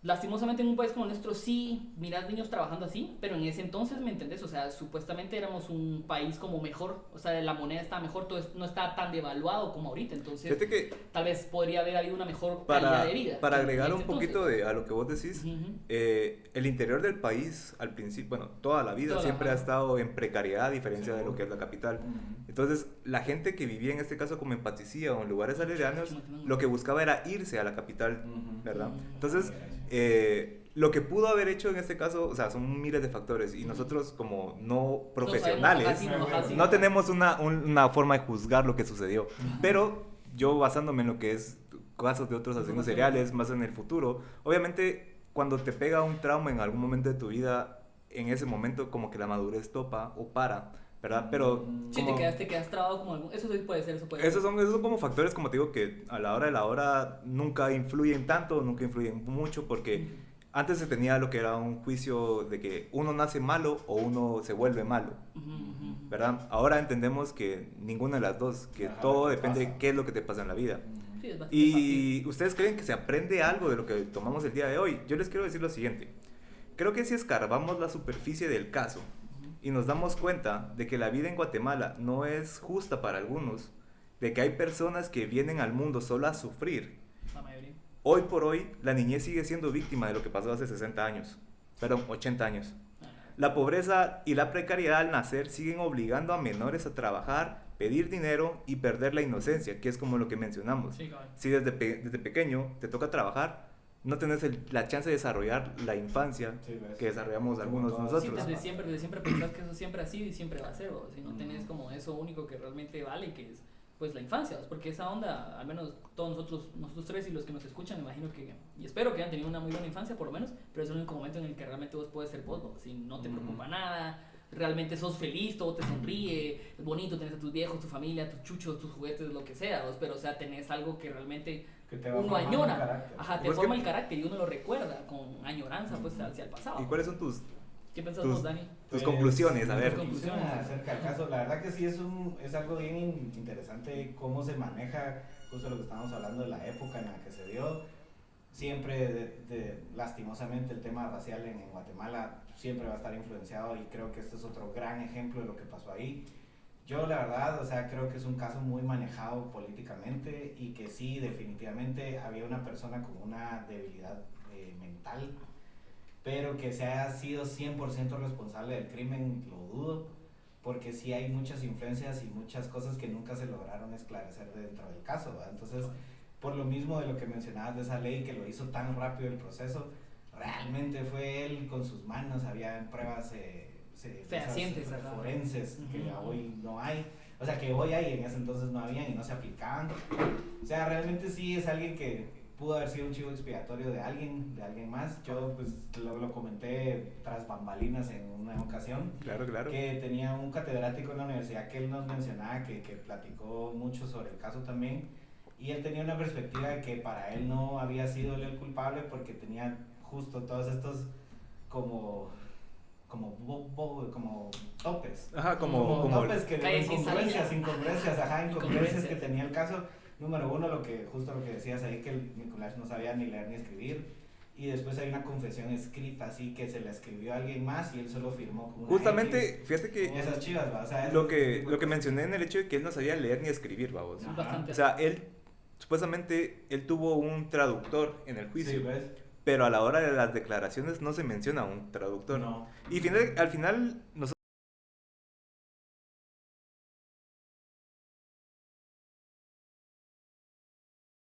Speaker 3: lastimosamente en un país como el nuestro sí mirás niños trabajando así, pero en ese entonces, ¿me entendés? O sea, supuestamente éramos un país como mejor, o sea, la moneda estaba mejor, todo no está tan devaluado como ahorita, entonces
Speaker 1: Fíjate que
Speaker 3: tal vez podría haber habido una mejor calidad de vida.
Speaker 1: para
Speaker 3: en
Speaker 1: agregar
Speaker 3: ese
Speaker 1: un poquito a lo que vos decís,
Speaker 3: Ujú.
Speaker 1: el interior del país al principio, bueno, toda la vida
Speaker 3: Toda la
Speaker 1: siempre ha
Speaker 3: vida.
Speaker 1: estado en precariedad a diferencia de lo que es la capital. Entonces, la gente que vivía en este caso como en Paticía o en lugares aledaños, lo que buscaba era irse a la capital, ¿verdad? Entonces, lo que pudo haber hecho en este caso, o sea, son miles de factores y nosotros como no profesionales no tenemos una forma de juzgar lo que sucedió, pero yo basándome en lo que es casos de otros asesinos seriales más en el futuro, obviamente cuando te pega un trauma en algún momento de tu vida, en ese momento como que la madurez topa o para, ¿verdad? Pero
Speaker 3: Si
Speaker 1: como,
Speaker 3: te quedas trabado como algún... Eso sí puede ser, eso puede
Speaker 1: esos
Speaker 3: ser.
Speaker 1: son como factores, como te digo, que a la hora de la hora nunca influyen tanto, nunca influyen mucho, porque antes se tenía lo que era un juicio de que uno nace malo o uno se vuelve malo, ¿verdad? Ahora entendemos que ninguna de las dos, que
Speaker 2: Ajá,
Speaker 1: todo
Speaker 2: ¿qué
Speaker 1: depende de
Speaker 2: pasa?
Speaker 1: qué es lo que te pasa en la vida.
Speaker 3: Sí, es bastante
Speaker 1: ¿Y ustedes creen que se aprende algo de lo que tomamos el día de hoy? Yo les quiero decir lo siguiente. Creo que si escarbamos la superficie del caso y nos damos cuenta de que la vida en Guatemala no es justa para algunos, de que hay personas que vienen al mundo solo a sufrir,
Speaker 3: la mayoría.
Speaker 1: hoy por hoy la niñez sigue siendo víctima de lo que pasó hace 60 años, perdón, 80 años. La pobreza y la precariedad al nacer siguen obligando a menores a trabajar, pedir dinero y perder la inocencia, que es como lo que mencionamos.
Speaker 3: Sí, cabal.
Speaker 1: Si desde pequeño te toca trabajar, no tenés la chance de desarrollar la infancia
Speaker 2: Sí, ves.
Speaker 1: que desarrollamos algunos de
Speaker 2: todos.
Speaker 1: nosotros.
Speaker 3: Sí, desde siempre pensás que eso siempre ha sido y siempre va a ser, o si no tenés como eso único que realmente vale, que es pues la infancia, porque esa onda, al menos todos nosotros tres y los que nos escuchan, me imagino que, y espero que hayan tenido una muy buena infancia por lo menos, pero es el único momento en el que realmente vos puedes ser vos, si no te preocupa nada, realmente sos feliz, todo te sonríe, es bonito, tenés a tus viejos, tu familia, tus chuchos, tus juguetes, lo que sea, pero o sea, tenés algo que realmente
Speaker 2: Que te va
Speaker 3: uno
Speaker 2: formando el
Speaker 3: añora,
Speaker 2: carácter.
Speaker 3: ajá, te
Speaker 1: Pues
Speaker 3: forma
Speaker 1: que-
Speaker 3: el carácter y uno lo recuerda con añoranza pues hacia el pasado.
Speaker 1: ¿Y cuáles son tus
Speaker 3: ¿Qué pensás
Speaker 1: tus-
Speaker 3: vos, Dani?
Speaker 1: conclusiones? A ver.
Speaker 3: conclusiones.
Speaker 2: Acerca del caso, la verdad que sí es algo bien interesante cómo se maneja justo lo que estamos hablando de la época en la que se dio. Siempre, lastimosamente, el tema racial en Guatemala siempre va a estar influenciado y creo que este es otro gran ejemplo de lo que pasó ahí. Yo la verdad, o sea, creo que es un caso muy manejado políticamente y que sí, definitivamente había una persona con una debilidad mental, pero que se haya sido 100% responsable del crimen, lo dudo, porque sí hay muchas influencias y muchas cosas que nunca se lograron esclarecer dentro del caso, ¿verdad? Entonces, por lo mismo de lo que mencionabas de esa ley que lo hizo tan rápido el proceso. Realmente fue él con sus manos, había pruebas
Speaker 3: fehacientes,
Speaker 2: forenses que hoy no hay. O sea, que hoy hay, en ese entonces no habían y no se aplicaban. O sea, realmente sí es alguien que pudo haber sido un chivo expiatorio de alguien más. Yo pues lo comenté tras bambalinas en una ocasión.
Speaker 1: Claro.
Speaker 2: Que tenía un catedrático en la universidad que él nos mencionaba, que platicó mucho sobre el caso también. Y él tenía una perspectiva de que para él no había sido él el culpable porque tenía justo todos estos como topes.
Speaker 1: Ajá,
Speaker 2: como topes que
Speaker 3: calles
Speaker 2: incongruencias que tenía el caso. Número uno, justo lo que decías ahí, que el Nicolás no sabía ni leer ni escribir. Y después hay una confesión escrita así que se la escribió a alguien más y él solo firmó con una
Speaker 1: Justamente,
Speaker 2: X.
Speaker 1: fíjate que
Speaker 2: Esas chivas, ¿va? O sea,
Speaker 1: lo que mencioné en el hecho de que él no sabía leer ni escribir, vamos.
Speaker 3: Bastante.
Speaker 1: O sea, supuestamente él tuvo un traductor en el juicio.
Speaker 2: Sí, ¿ves?
Speaker 1: Pero a la hora de las declaraciones no se menciona un traductor.
Speaker 2: No.
Speaker 1: Y al final nosotros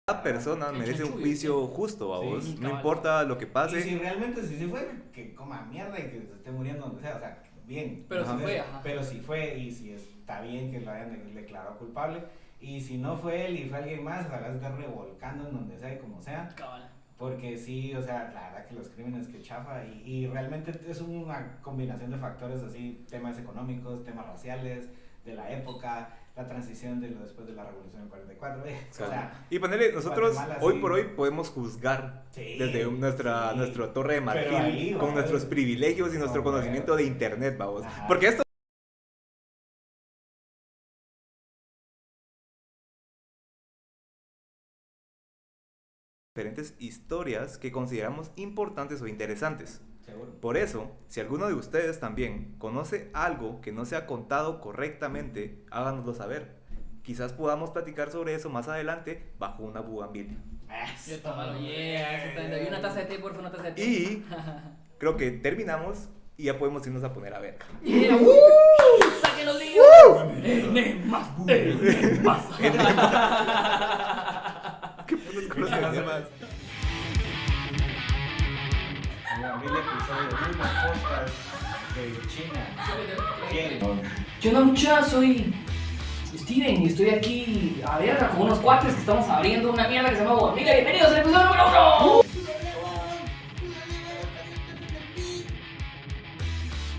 Speaker 1: cada persona
Speaker 3: El
Speaker 1: merece un
Speaker 3: chanchullo,
Speaker 1: juicio justo, vamos.
Speaker 2: Sí,
Speaker 1: no
Speaker 3: cabal.
Speaker 1: importa lo que
Speaker 2: Y
Speaker 1: pase.
Speaker 2: si realmente sí fue, que coma mierda y que se esté muriendo donde sea, o sea, bien.
Speaker 3: Pero
Speaker 1: Ajá.
Speaker 3: sí fue, ajá.
Speaker 2: Pero sí fue, y si está bien que lo hayan declarado culpable. Y si no fue él y fue alguien más, ojalá se esté revolcando en donde sea y como sea.
Speaker 3: Cabal.
Speaker 2: Porque sí, o sea, la verdad que los crímenes que chafa y realmente es una combinación de factores así, temas económicos, temas raciales, de la época, la transición de lo después de la Revolución del 44, o sea,
Speaker 1: Y ponerle, nosotros
Speaker 2: Guatemala,
Speaker 1: hoy
Speaker 2: sí.
Speaker 1: por hoy podemos juzgar
Speaker 2: Sí,
Speaker 1: desde nuestra torre de
Speaker 2: Pero
Speaker 1: marfil
Speaker 2: ahí,
Speaker 1: con
Speaker 2: vamos.
Speaker 1: nuestros privilegios y nuestro
Speaker 2: No,
Speaker 1: conocimiento de internet, vamos.
Speaker 2: Ajá.
Speaker 1: Porque esto diferentes historias que consideramos importantes o interesantes.
Speaker 2: seguro.
Speaker 1: Por eso, si alguno de ustedes también conoce algo que no se ha contado correctamente, háganoslo saber. Quizás podamos platicar sobre eso más adelante bajo una bugambilia.
Speaker 3: Yo tomarlo, yeah. Y una taza de té, por favor, una taza de té.
Speaker 1: Y creo que terminamos y ya podemos irnos a poner a ver.
Speaker 3: Yeah. ¡Saquen los libros! ¡Más!
Speaker 1: ¿Qué putos con los temas?
Speaker 2: El episodio 1, podcast de China. ¿Quién?
Speaker 3: Yo no mucha, soy Steven y estoy aquí a verga con unos cuates que estamos abriendo una mierda que se llama Guamila. Bienvenidos al episodio número 1.